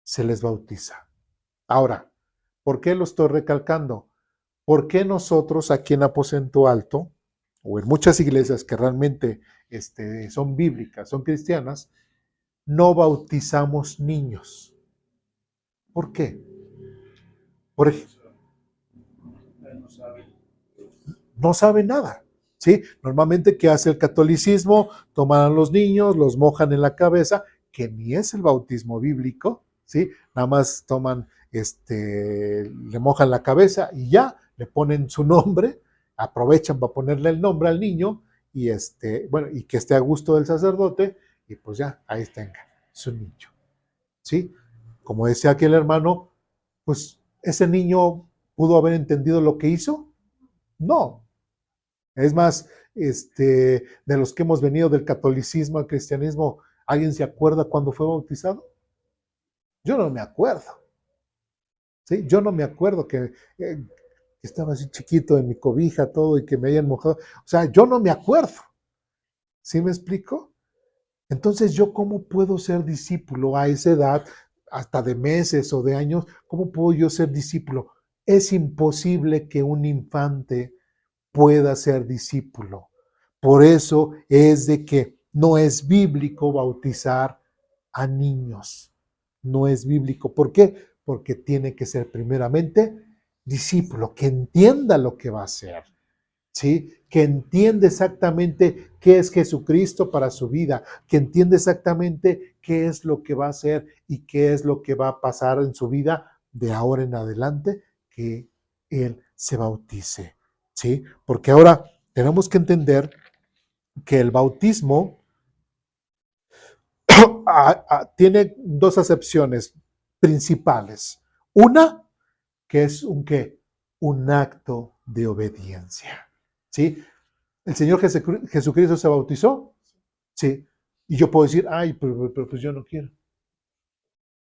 Se les bautiza. Ahora, ¿por qué lo estoy recalcando? ¿Por qué nosotros aquí en Aposento Alto, o en muchas iglesias que realmente son bíblicas, son cristianas, no bautizamos niños? ¿Por qué? Por ejemplo, no sabe nada. ¿Sí? Normalmente, ¿qué hace el catolicismo? Toman a los niños, los mojan en la cabeza, que ni es el bautismo bíblico, ¿sí? Nada más toman, le mojan la cabeza y ya, le ponen su nombre, aprovechan para ponerle el nombre al niño y y que esté a gusto del sacerdote y pues ya, ahí tenga su niño, ¿sí? Como decía aquel hermano, pues ese niño pudo haber entendido lo que hizo. No. Es más, de los que hemos venido del catolicismo al cristianismo, ¿alguien se acuerda cuándo fue bautizado? Yo no me acuerdo. ¿Sí? Yo no me acuerdo que estaba así chiquito en mi cobija, todo, y que me hayan mojado. O sea, yo no me acuerdo. ¿Sí me explico? Entonces, ¿yo cómo puedo ser discípulo a esa edad, hasta de meses o de años? ¿Cómo puedo yo ser discípulo? Es imposible que un infante pueda ser discípulo. Por eso es de que no es bíblico bautizar a niños. No es bíblico. ¿Por qué? Porque tiene que ser primeramente discípulo, que entienda lo que va a hacer, ¿sí? Que entiende exactamente qué es Jesucristo para su vida, que entiende exactamente qué es lo que va a hacer y qué es lo que va a pasar en su vida de ahora en adelante, que Él se bautice, ¿sí? Porque ahora tenemos que entender que el bautismo tiene dos acepciones principales. Una, que es un ¿qué? Un acto de obediencia, ¿sí? ¿El Señor Jesucristo se bautizó? Sí. Y yo puedo decir, ay, pero pues yo no quiero.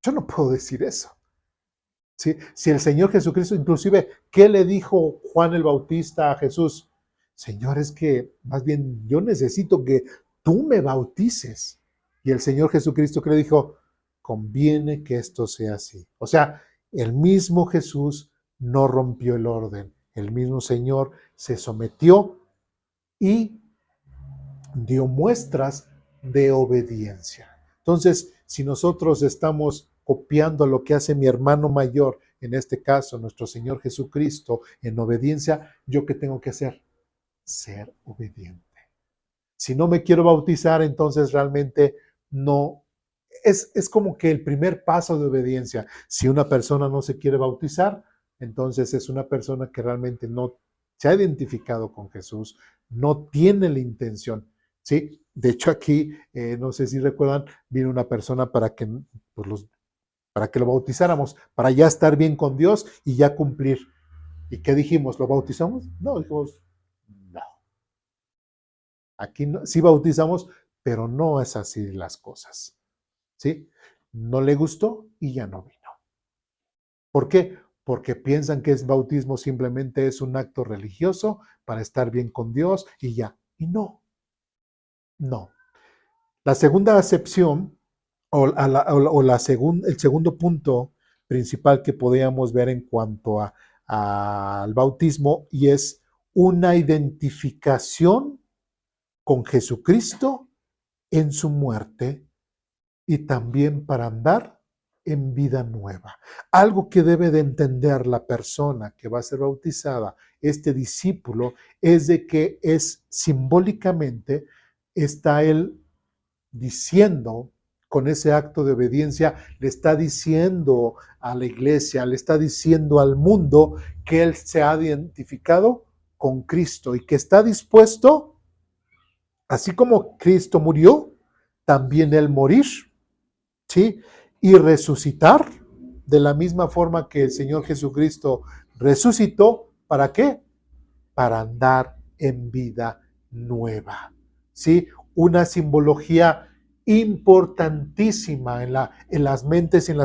Yo no puedo decir eso. ¿Sí? Si el Señor Jesucristo, inclusive, ¿qué le dijo Juan el Bautista a Jesús? Señor, es que más bien yo necesito que tú me bautices. Y el Señor Jesucristo, ¿qué le dijo? Conviene que esto sea así. O sea, el mismo Jesús no rompió el orden. El mismo Señor se sometió y dio muestras de obediencia. Entonces, si nosotros estamos copiando lo que hace mi hermano mayor, en este caso nuestro Señor Jesucristo, en obediencia, ¿yo qué tengo que hacer? Ser obediente. Si no me quiero bautizar, entonces realmente no. Es como que el primer paso de obediencia. Si una persona no se quiere bautizar, entonces es una persona que realmente no se ha identificado con Jesús, no tiene la intención. ¿Sí? De hecho, aquí, no sé si recuerdan, vino una persona pues, para que lo bautizáramos, para ya estar bien con Dios y ya cumplir. ¿Y qué dijimos? ¿Lo bautizamos? No, dijimos, no. Aquí no, sí bautizamos, pero no es así las cosas. ¿Sí? No le gustó y ya no vino. ¿Por qué? Porque piensan que el bautismo simplemente es un acto religioso para estar bien con Dios y ya. Y no, no. La segunda acepción el segundo punto principal que podríamos ver en cuanto al bautismo y es una identificación con Jesucristo en su muerte y también para andar en vida nueva. Algo que debe de entender la persona que va a ser bautizada, este discípulo, es de que es simbólicamente, está él diciendo, con ese acto de obediencia, le está diciendo a la iglesia, le está diciendo al mundo que él se ha identificado con Cristo y que está dispuesto, así como Cristo murió, también él morir, ¿sí? Y resucitar de la misma forma que el Señor Jesucristo resucitó. ¿Para qué? Para andar en vida nueva, ¿sí? Una simbología importantísima en las mentes y en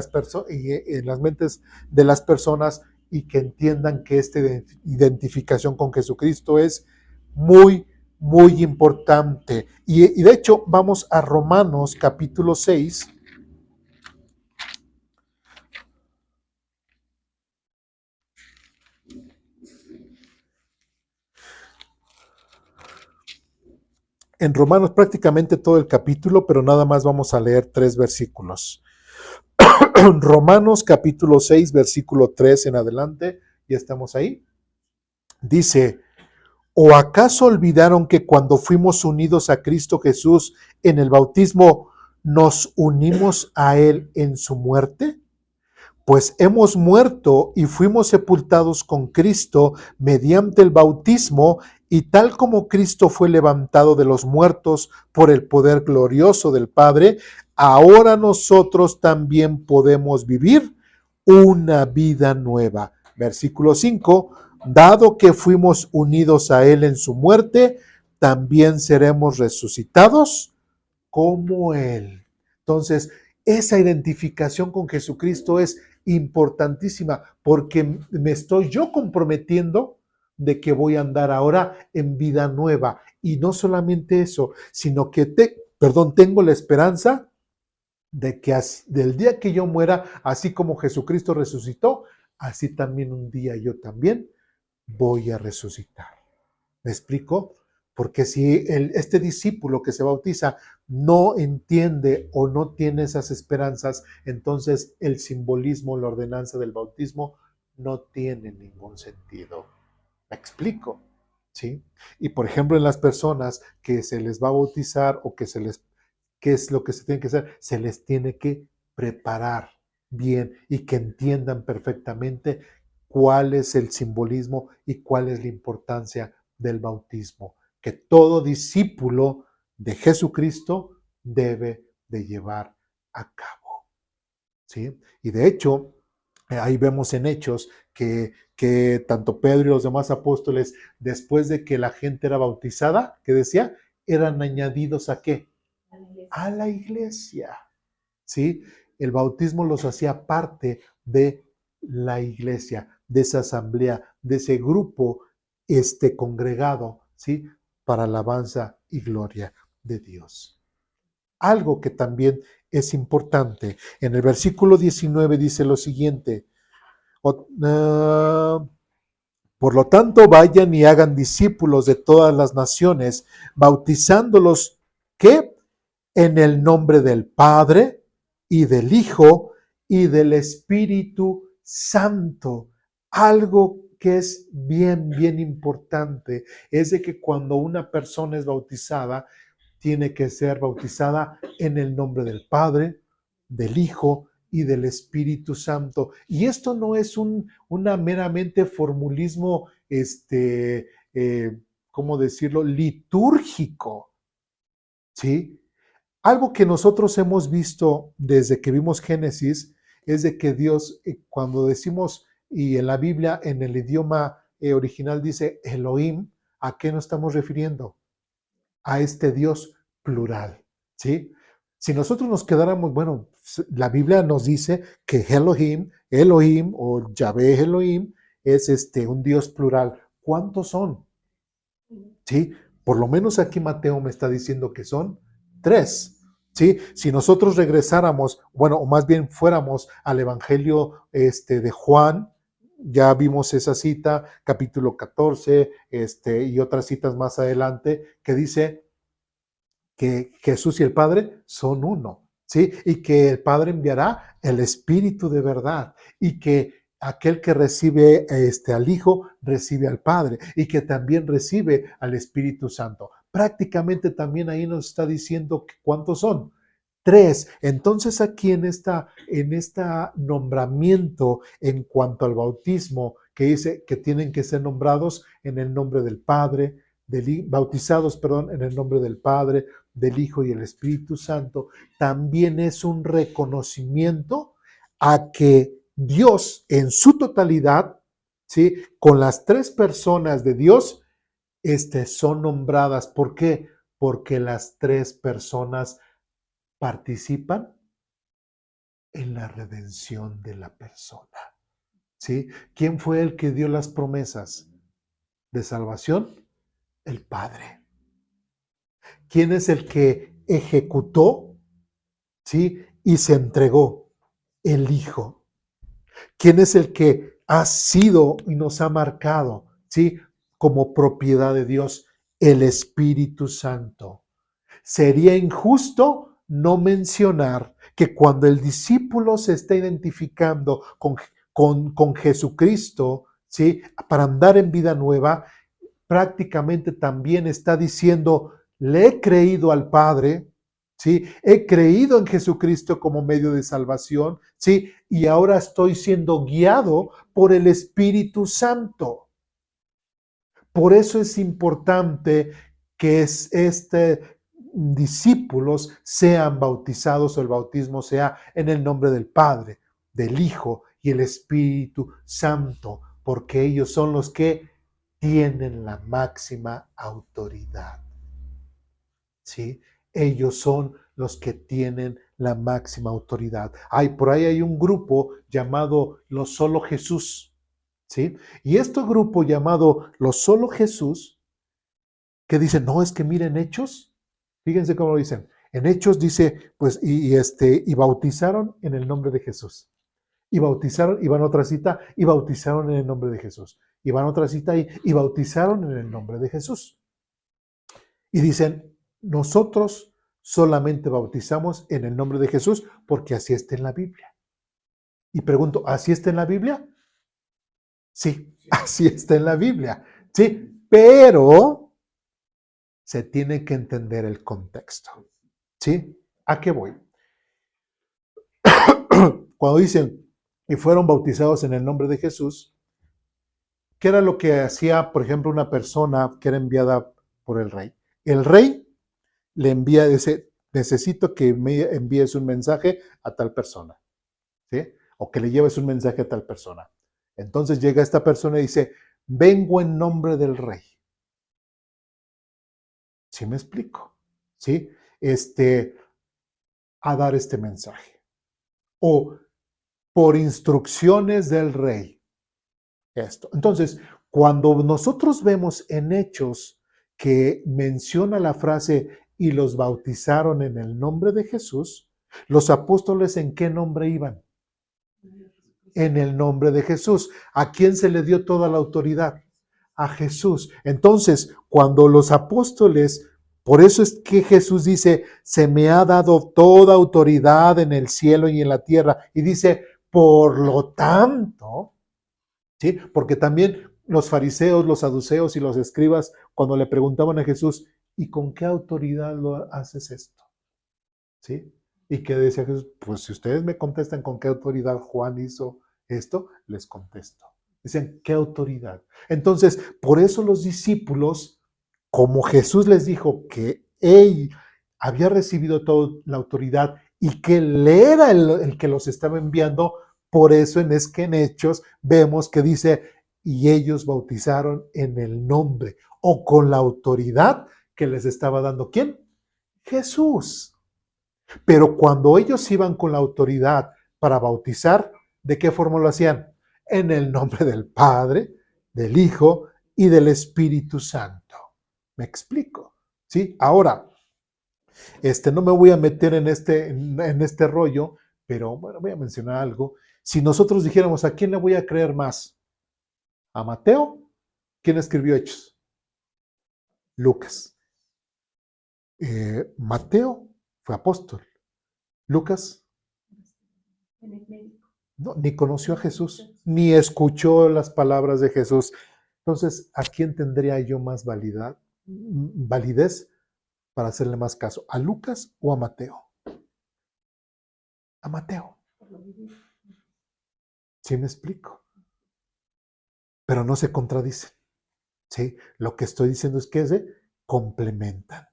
las mentes de las personas y que entiendan que esta identificación con Jesucristo es muy, muy importante. Y de hecho, vamos a Romanos capítulo 6. En Romanos prácticamente todo el capítulo, pero nada más vamos a leer 3 versículos. Romanos capítulo 6, versículo 3 en adelante, ya estamos ahí. Dice, ¿o acaso olvidaron que cuando fuimos unidos a Cristo Jesús en el bautismo, nos unimos a Él en su muerte? Pues hemos muerto y fuimos sepultados con Cristo mediante el bautismo, y tal como Cristo fue levantado de los muertos por el poder glorioso del Padre, ahora nosotros también podemos vivir una vida nueva. Versículo 5, dado que fuimos unidos a Él en su muerte, también seremos resucitados como Él. Entonces, esa identificación con Jesucristo es importantísima porque me estoy yo comprometiendo de que voy a andar ahora en vida nueva. Y no solamente eso, sino que tengo la esperanza de que del día que yo muera, así como Jesucristo resucitó, así también un día yo también voy a resucitar. ¿Me explico? Porque si este discípulo que se bautiza no entiende o no tiene esas esperanzas, entonces el simbolismo, la ordenanza del bautismo no tiene ningún sentido. ¿Me explico? ¿Sí? Y por ejemplo, en las personas que se les va a bautizar o ¿qué es lo que se tiene que hacer? Se les tiene que preparar bien y que entiendan perfectamente cuál es el simbolismo y cuál es la importancia del bautismo, que todo discípulo de Jesucristo debe de llevar a cabo. ¿Sí? Y de hecho, ahí vemos en Hechos que tanto Pedro y los demás apóstoles, después de que la gente era bautizada, ¿qué decía? Eran añadidos ¿a qué? A la iglesia. ¿Sí? El bautismo los hacía parte de la iglesia, de esa asamblea, de ese grupo congregado, ¿sí? Para alabanza y gloria de Dios. Algo que también es importante. En el versículo 19 dice lo siguiente: por lo tanto, vayan y hagan discípulos de todas las naciones, bautizándolos, ¿qué? En el nombre del Padre y del Hijo y del Espíritu Santo. Algo que es bien, bien importante es de que cuando una persona es bautizada, tiene que ser bautizada en el nombre del Padre, del Hijo y del Espíritu Santo. Y esto no es una meramente formulismo, ¿cómo decirlo? Litúrgico, ¿sí? Algo que nosotros hemos visto desde que vimos Génesis es de que Dios, cuando decimos, y en la Biblia, en el idioma original dice Elohim, ¿a qué nos estamos refiriendo? A este Dios plural, ¿sí? Si nosotros nos quedáramos, bueno, la Biblia nos dice que Elohim o Yahvé Elohim es un Dios plural. ¿Cuántos son? ¿Sí? Por lo menos aquí Mateo me está diciendo que son 3. ¿Sí? Si nosotros regresáramos, bueno, o más bien fuéramos al Evangelio de Juan, ya vimos esa cita, capítulo 14, y otras citas más adelante, que dice que Jesús y el Padre son uno, ¿sí? Y que el Padre enviará el Espíritu de verdad y que aquel que recibe al Hijo recibe al Padre y que también recibe al Espíritu Santo. Prácticamente también ahí nos está diciendo cuántos son. 3. Entonces aquí en esta nombramiento en cuanto al bautismo, que dice que tienen que ser nombrados en el nombre del Padre, bautizados, perdón, en el nombre del Padre, del Hijo y el Espíritu Santo, también es un reconocimiento a que Dios en su totalidad, ¿sí? Con las 3 personas de Dios, son nombradas. ¿Por qué? Porque las 3 personas participan en la redención de la persona, ¿sí? ¿Quién fue el que dio las promesas de salvación? El Padre. ¿Quién es el que ejecutó, ¿sí? Y se entregó? El Hijo. ¿Quién es el que ha sido y nos ha marcado, ¿sí? Como propiedad de Dios? El Espíritu Santo. Sería injusto no mencionar que cuando el discípulo se está identificando con Jesucristo, ¿sí? Para andar en vida nueva, prácticamente también está diciendo, le he creído al Padre, ¿sí? He creído en Jesucristo como medio de salvación, ¿sí? Y ahora estoy siendo guiado por el Espíritu Santo. Por eso es importante que discípulos sean bautizados o el bautismo sea en el nombre del Padre, del Hijo y el Espíritu Santo, porque ellos son los que tienen la máxima autoridad. ¿Sí? Ellos son los que tienen la máxima autoridad. Por ahí hay un grupo llamado Los Solo Jesús, ¿sí? Y este grupo llamado Los Solo Jesús, que dicen, no, es que miren Hechos, fíjense cómo lo dicen. En Hechos dice, pues, y bautizaron en el nombre de Jesús. Y bautizaron, y van a otra cita, y bautizaron en el nombre de Jesús. Y van a otra cita y bautizaron en el nombre de Jesús. Y dicen, nosotros solamente bautizamos en el nombre de Jesús porque así está en la Biblia. Y pregunto, ¿así está en la Biblia? Sí, así está en la Biblia. Sí, pero se tiene que entender el contexto. ¿Sí? ¿A qué voy? Cuando dicen, y fueron bautizados en el nombre de Jesús, ¿qué era lo que hacía, por ejemplo, una persona que era enviada por el rey? El rey le envía, dice, necesito que me envíes un mensaje a tal persona, ¿sí? O que le lleves un mensaje a tal persona. Entonces llega esta persona y dice, vengo en nombre del rey. ¿Sí me explico? ¿Sí? A dar este mensaje. O por instrucciones del rey. Esto. Entonces, cuando nosotros vemos en Hechos que menciona la frase y los bautizaron en el nombre de Jesús, los apóstoles ¿en qué nombre iban? En el nombre de Jesús. ¿A quién se le dio toda la autoridad? A Jesús. Entonces, cuando los apóstoles, por eso es que Jesús dice, se me ha dado toda autoridad en el cielo y en la tierra. Y dice, por lo tanto, ¿sí? Porque también los fariseos, los saduceos y los escribas, cuando le preguntaban a Jesús, ¿y con qué autoridad lo haces esto? ¿Sí? Y que decía Jesús, pues si ustedes me contestan con qué autoridad Juan hizo esto, les contesto. Dicen, ¿qué autoridad? Entonces, por eso los discípulos, como Jesús les dijo que él había recibido toda la autoridad y que él era el que los estaba enviando, por eso es que en Hechos vemos que dice, y ellos bautizaron en el nombre o con la autoridad que les estaba dando. ¿Quién? Jesús. Pero cuando ellos iban con la autoridad para bautizar, ¿de qué forma lo hacían? En el nombre del Padre, del Hijo y del Espíritu Santo. ¿Me explico? ¿Sí? Ahora, no me voy a meter en este rollo, pero bueno, voy a mencionar algo. Si nosotros dijéramos, ¿a quién le voy a creer más? ¿A Mateo? ¿Quién escribió Hechos? Lucas. Mateo fue apóstol. Lucas no, ni conoció a Jesús, ni escuchó las palabras de Jesús. Entonces, ¿a quién tendría yo más validez para hacerle más caso? ¿A Lucas o a Mateo? A Mateo. ¿Sí me explico? Pero no se contradicen. ¿Sí? Lo que estoy diciendo es que se complementan.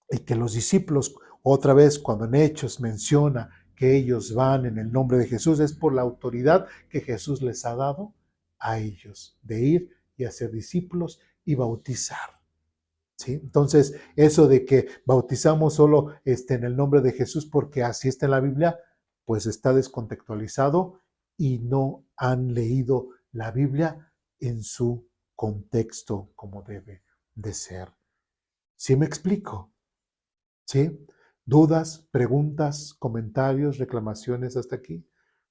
Y que los discípulos, otra vez, cuando en Hechos menciona que ellos van en el nombre de Jesús, es por la autoridad que Jesús les ha dado a ellos, de ir y hacer discípulos y bautizar. ¿Sí? Entonces, eso de que bautizamos solo en el nombre de Jesús porque así está en la Biblia, pues está descontextualizado y no han leído la Biblia en su contexto como debe de ser. ¿Sí me explico? ¿Sí? ¿Dudas, preguntas, comentarios, reclamaciones hasta aquí?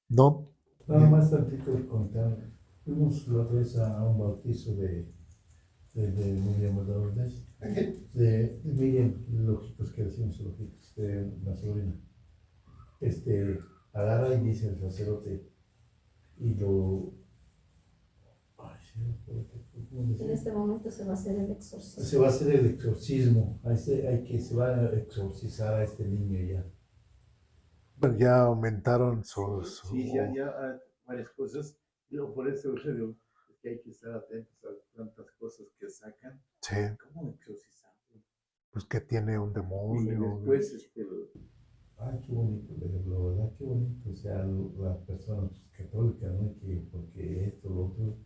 ¿No? Nada más tantito de contar. Fuimos la otra vez a un bautizo de Miriam Lourdes. De Miriam, lógicos que decimos lógicos, de la sobrina. Agarra y dice el sacerdote y lo... Ay, En este momento se va a hacer el exorcismo. se va a hacer el exorcismo. Se va a exorcizar a este niño ya. Bueno, ya aumentaron sus... Sí, ya varias cosas. Yo por eso creo que hay que estar atentos a tantas cosas que sacan. Sí, ¿Cómo exorcizarlo? pues que tiene un Y demonio. después, ay, qué bonito leerlo, ¿verdad? Qué bonito. O sea, las personas católicas, ¿no? Que porque esto, lo otro,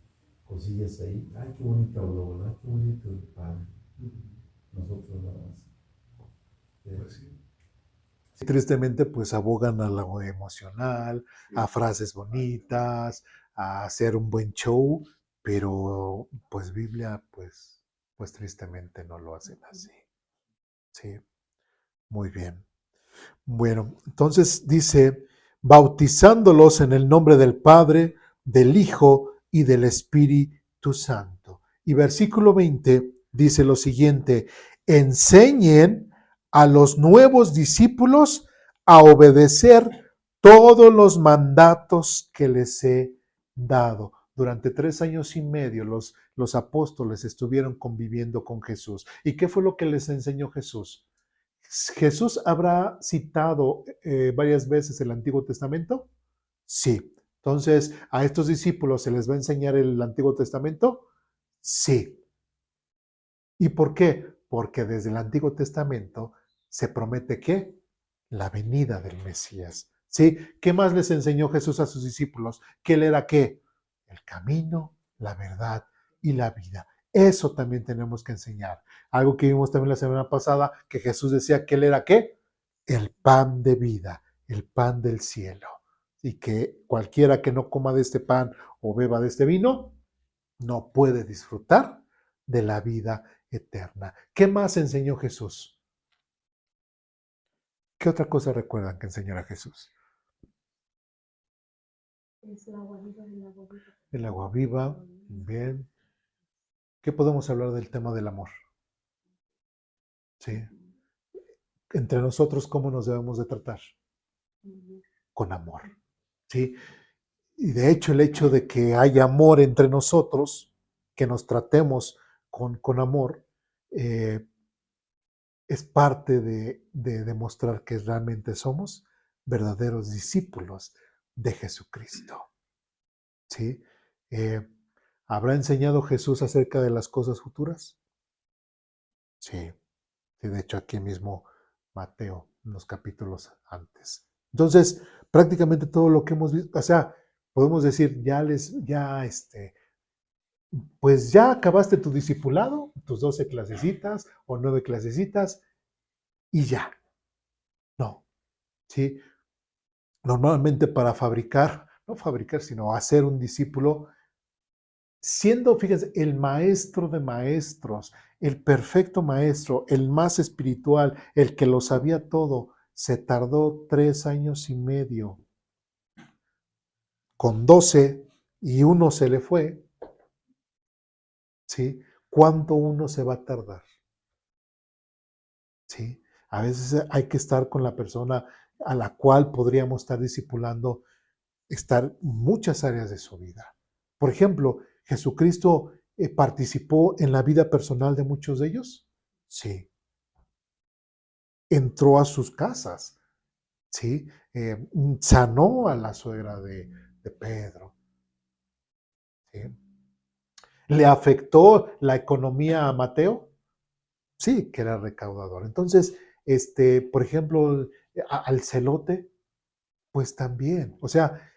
cosillas ahí. Ay, qué bonito habló, ¿verdad? Qué bonito el padre. Nosotros nada más. Pues sí. Tristemente, pues abogan a lo emocional, a frases bonitas, a hacer un buen show, pero pues Biblia, pues tristemente no lo hacen así. Sí, muy bien. Bueno, entonces dice, bautizándolos en el nombre del Padre, del Hijo y del Espíritu Santo. Y versículo 20 dice lo siguiente, enseñen a los nuevos discípulos a obedecer todos los mandatos que les he dado. Durante 3 años y medio los apóstoles estuvieron conviviendo con Jesús. ¿Y qué fue lo que les enseñó Jesús? ¿Jesús habrá citado varias veces el Antiguo Testamento? Sí. Entonces, ¿a estos discípulos se les va a enseñar el Antiguo Testamento? Sí. ¿Y por qué? Porque desde el Antiguo Testamento se promete ¿qué? La venida del Mesías. ¿Sí? ¿Qué más les enseñó Jesús a sus discípulos? Que Él era ¿qué? El camino, la verdad y la vida. Eso también tenemos que enseñar. Algo que vimos también la semana pasada, que Jesús decía que Él era ¿qué? El pan de vida, el pan del cielo. Y que cualquiera que no coma de este pan o beba de este vino, no puede disfrutar de la vida eterna. ¿Qué más enseñó Jesús? ¿Qué otra cosa recuerdan que enseñó Jesús? Es el agua viva, el agua viva. El agua viva, bien. ¿Qué podemos hablar del tema del amor? ¿Sí? Entre nosotros, ¿cómo nos debemos de tratar? Con amor. ¿Sí? Y de hecho, el hecho de que haya amor entre nosotros, que nos tratemos con amor, es parte de demostrar que realmente somos verdaderos discípulos de Jesucristo. ¿Sí? ¿Habrá enseñado Jesús acerca de las cosas futuras? Sí. Sí, de hecho, aquí mismo Mateo, unos capítulos antes. Entonces, prácticamente todo lo que hemos visto, o sea, podemos decir, pues ya acabaste tu discipulado, tus 12 clasecitas o 9 clasecitas, y ya. No, ¿sí? Normalmente para no fabricar, sino hacer un discípulo, siendo, fíjense, el maestro de maestros, el perfecto maestro, el más espiritual, el que lo sabía todo, se tardó 3 años y medio. Con 12 y uno se le fue, ¿sí? ¿Cuánto uno se va a tardar? ¿Sí? A veces hay que estar con la persona a la cual podríamos estar discipulando, estar muchas áreas de su vida. Por ejemplo, ¿Jesucristo participó en la vida personal de muchos de ellos? Sí. Entró a sus casas, ¿sí? Sanó a la suegra de Pedro, ¿sí? ¿Le afectó la economía a Mateo? Sí, que era recaudador. Entonces, por ejemplo, al celote, pues también. O sea,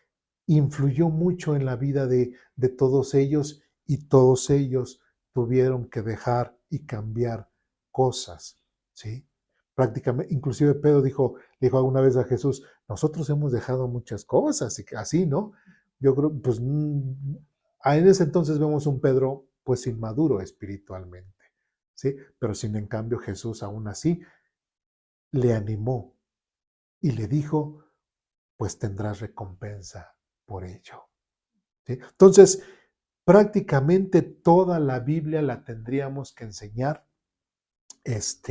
influyó mucho en la vida de todos ellos y todos ellos tuvieron que dejar y cambiar cosas, ¿sí? Prácticamente, inclusive Pedro dijo alguna vez a Jesús, nosotros hemos dejado muchas cosas, y que así, ¿no? Yo creo, pues, en ese entonces vemos un Pedro, pues, inmaduro espiritualmente, ¿sí? Pero sin en cambio Jesús aún así le animó y le dijo, pues tendrás recompensa por ello. ¿Sí? Entonces, prácticamente toda la Biblia la tendríamos que enseñar. Es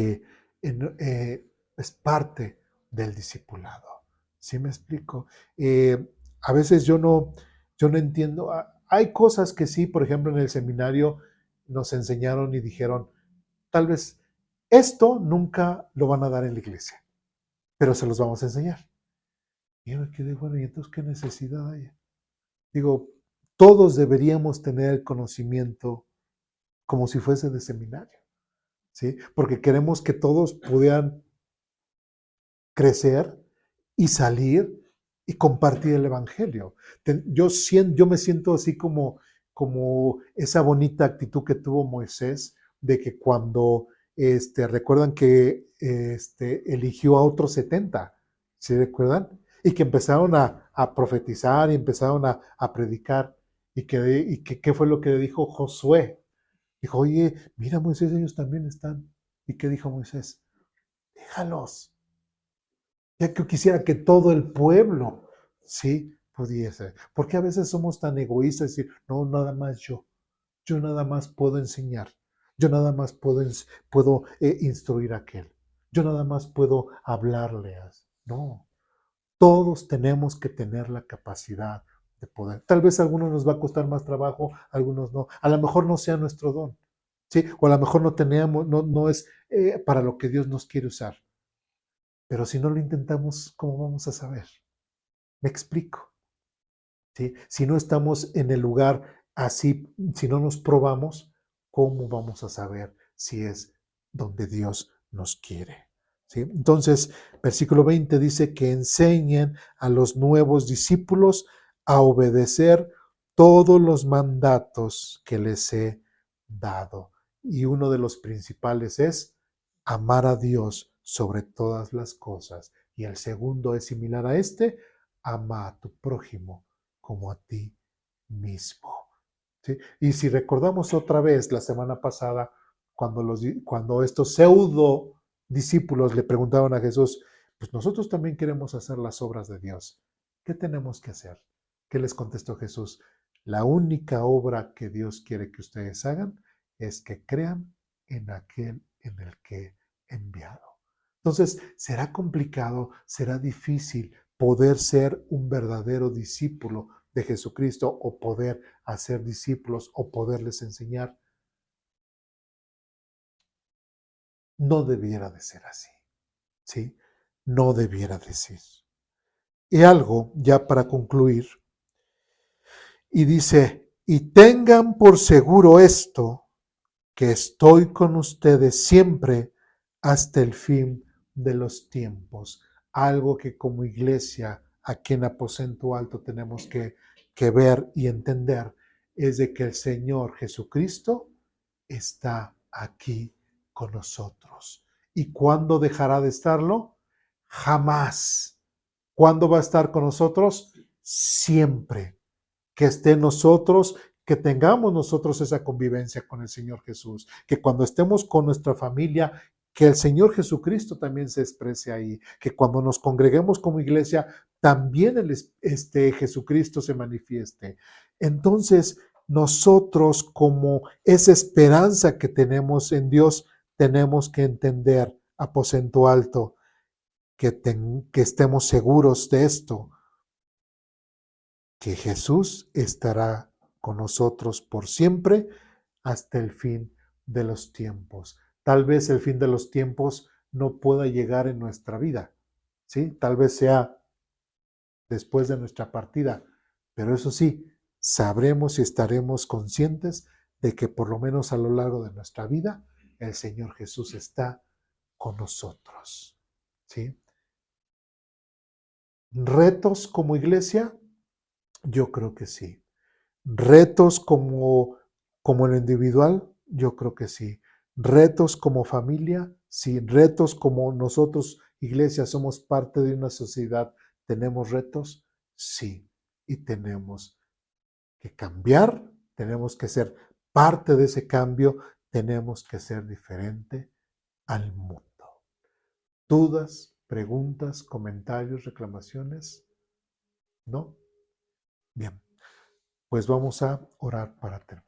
parte del discipulado. ¿Sí me explico? A veces yo no entiendo. Hay cosas que sí, por ejemplo, en el seminario nos enseñaron y dijeron, tal vez esto nunca lo van a dar en la iglesia, pero se los vamos a enseñar. Y yo me quedé, bueno, ¿y entonces qué necesidad hay? Digo, todos deberíamos tener el conocimiento como si fuese de seminario, ¿sí? Porque queremos que todos pudieran crecer y salir y compartir el evangelio. Yo me siento así como esa bonita actitud que tuvo Moisés de que cuando recuerdan que eligió a otros 70, ¿sí recuerdan? Y que empezaron a profetizar y empezaron a predicar. ¿Qué fue lo que le dijo Josué? Dijo, oye, mira Moisés, ellos también están. ¿Y qué dijo Moisés? Déjalos, ya que quisiera que todo el pueblo, sí, pudiese. Porque a veces somos tan egoístas y decir, no, nada más yo nada más puedo enseñar. Yo nada más puedo instruir a aquel. Yo nada más puedo hablarle. No, todos tenemos que tener la capacidad de poder. Tal vez a algunos nos va a costar más trabajo, a algunos no. A lo mejor no sea nuestro don, ¿sí? O a lo mejor no es para lo que Dios nos quiere usar. Pero si no lo intentamos, ¿cómo vamos a saber? Me explico, ¿sí? Si no estamos en el lugar así, si no nos probamos, ¿cómo vamos a saber si es donde Dios nos quiere? ¿Sí? Entonces, versículo 20 dice que enseñen a los nuevos discípulos a obedecer todos los mandatos que les he dado. Y uno de los principales es amar a Dios sobre todas las cosas. Y el segundo es similar a este, ama a tu prójimo como a ti mismo. ¿Sí? Y si recordamos otra vez la semana pasada, cuando estos pseudo discípulos le preguntaban a Jesús, pues nosotros también queremos hacer las obras de Dios. ¿Qué tenemos que hacer? ¿Qué les contestó Jesús? La única obra que Dios quiere que ustedes hagan es que crean en aquel en el que he enviado. Entonces, será complicado, será difícil poder ser un verdadero discípulo de Jesucristo o poder hacer discípulos o poderles enseñar. No debiera de ser así, ¿sí? No debiera de ser. Y algo ya para concluir, y dice, y tengan por seguro esto, que estoy con ustedes siempre hasta el fin de los tiempos. Algo que como iglesia aquí en Aposento Alto tenemos que ver y entender es de que el Señor Jesucristo está aquí con nosotros. ¿Y cuándo dejará de estarlo? Jamás. ¿Cuándo va a estar con nosotros? Siempre. Que esté en nosotros, que tengamos nosotros esa convivencia con el Señor Jesús, que cuando estemos con nuestra familia, que el Señor Jesucristo también se exprese ahí, que cuando nos congreguemos como iglesia, también Jesucristo se manifieste. Entonces, nosotros como esa esperanza que tenemos en Dios, tenemos que entender, Aposento Alto, que estemos seguros de esto, que Jesús estará con nosotros por siempre hasta el fin de los tiempos. Tal vez el fin de los tiempos no pueda llegar en nuestra vida, ¿sí? Tal vez sea después de nuestra partida, pero eso sí, sabremos y estaremos conscientes de que por lo menos a lo largo de nuestra vida, el Señor Jesús está con nosotros, ¿sí? ¿Retos como iglesia? Yo creo que sí. ¿Retos como en lo individual? Yo creo que sí. ¿Retos como familia? Sí. ¿Retos como nosotros, iglesia, somos parte de una sociedad? ¿Tenemos retos? Sí. Y tenemos que cambiar, tenemos que ser parte de ese cambio, tenemos que ser diferente al mundo. ¿Dudas, preguntas, comentarios, reclamaciones? ¿No? Bien. Pues vamos a orar para terminar.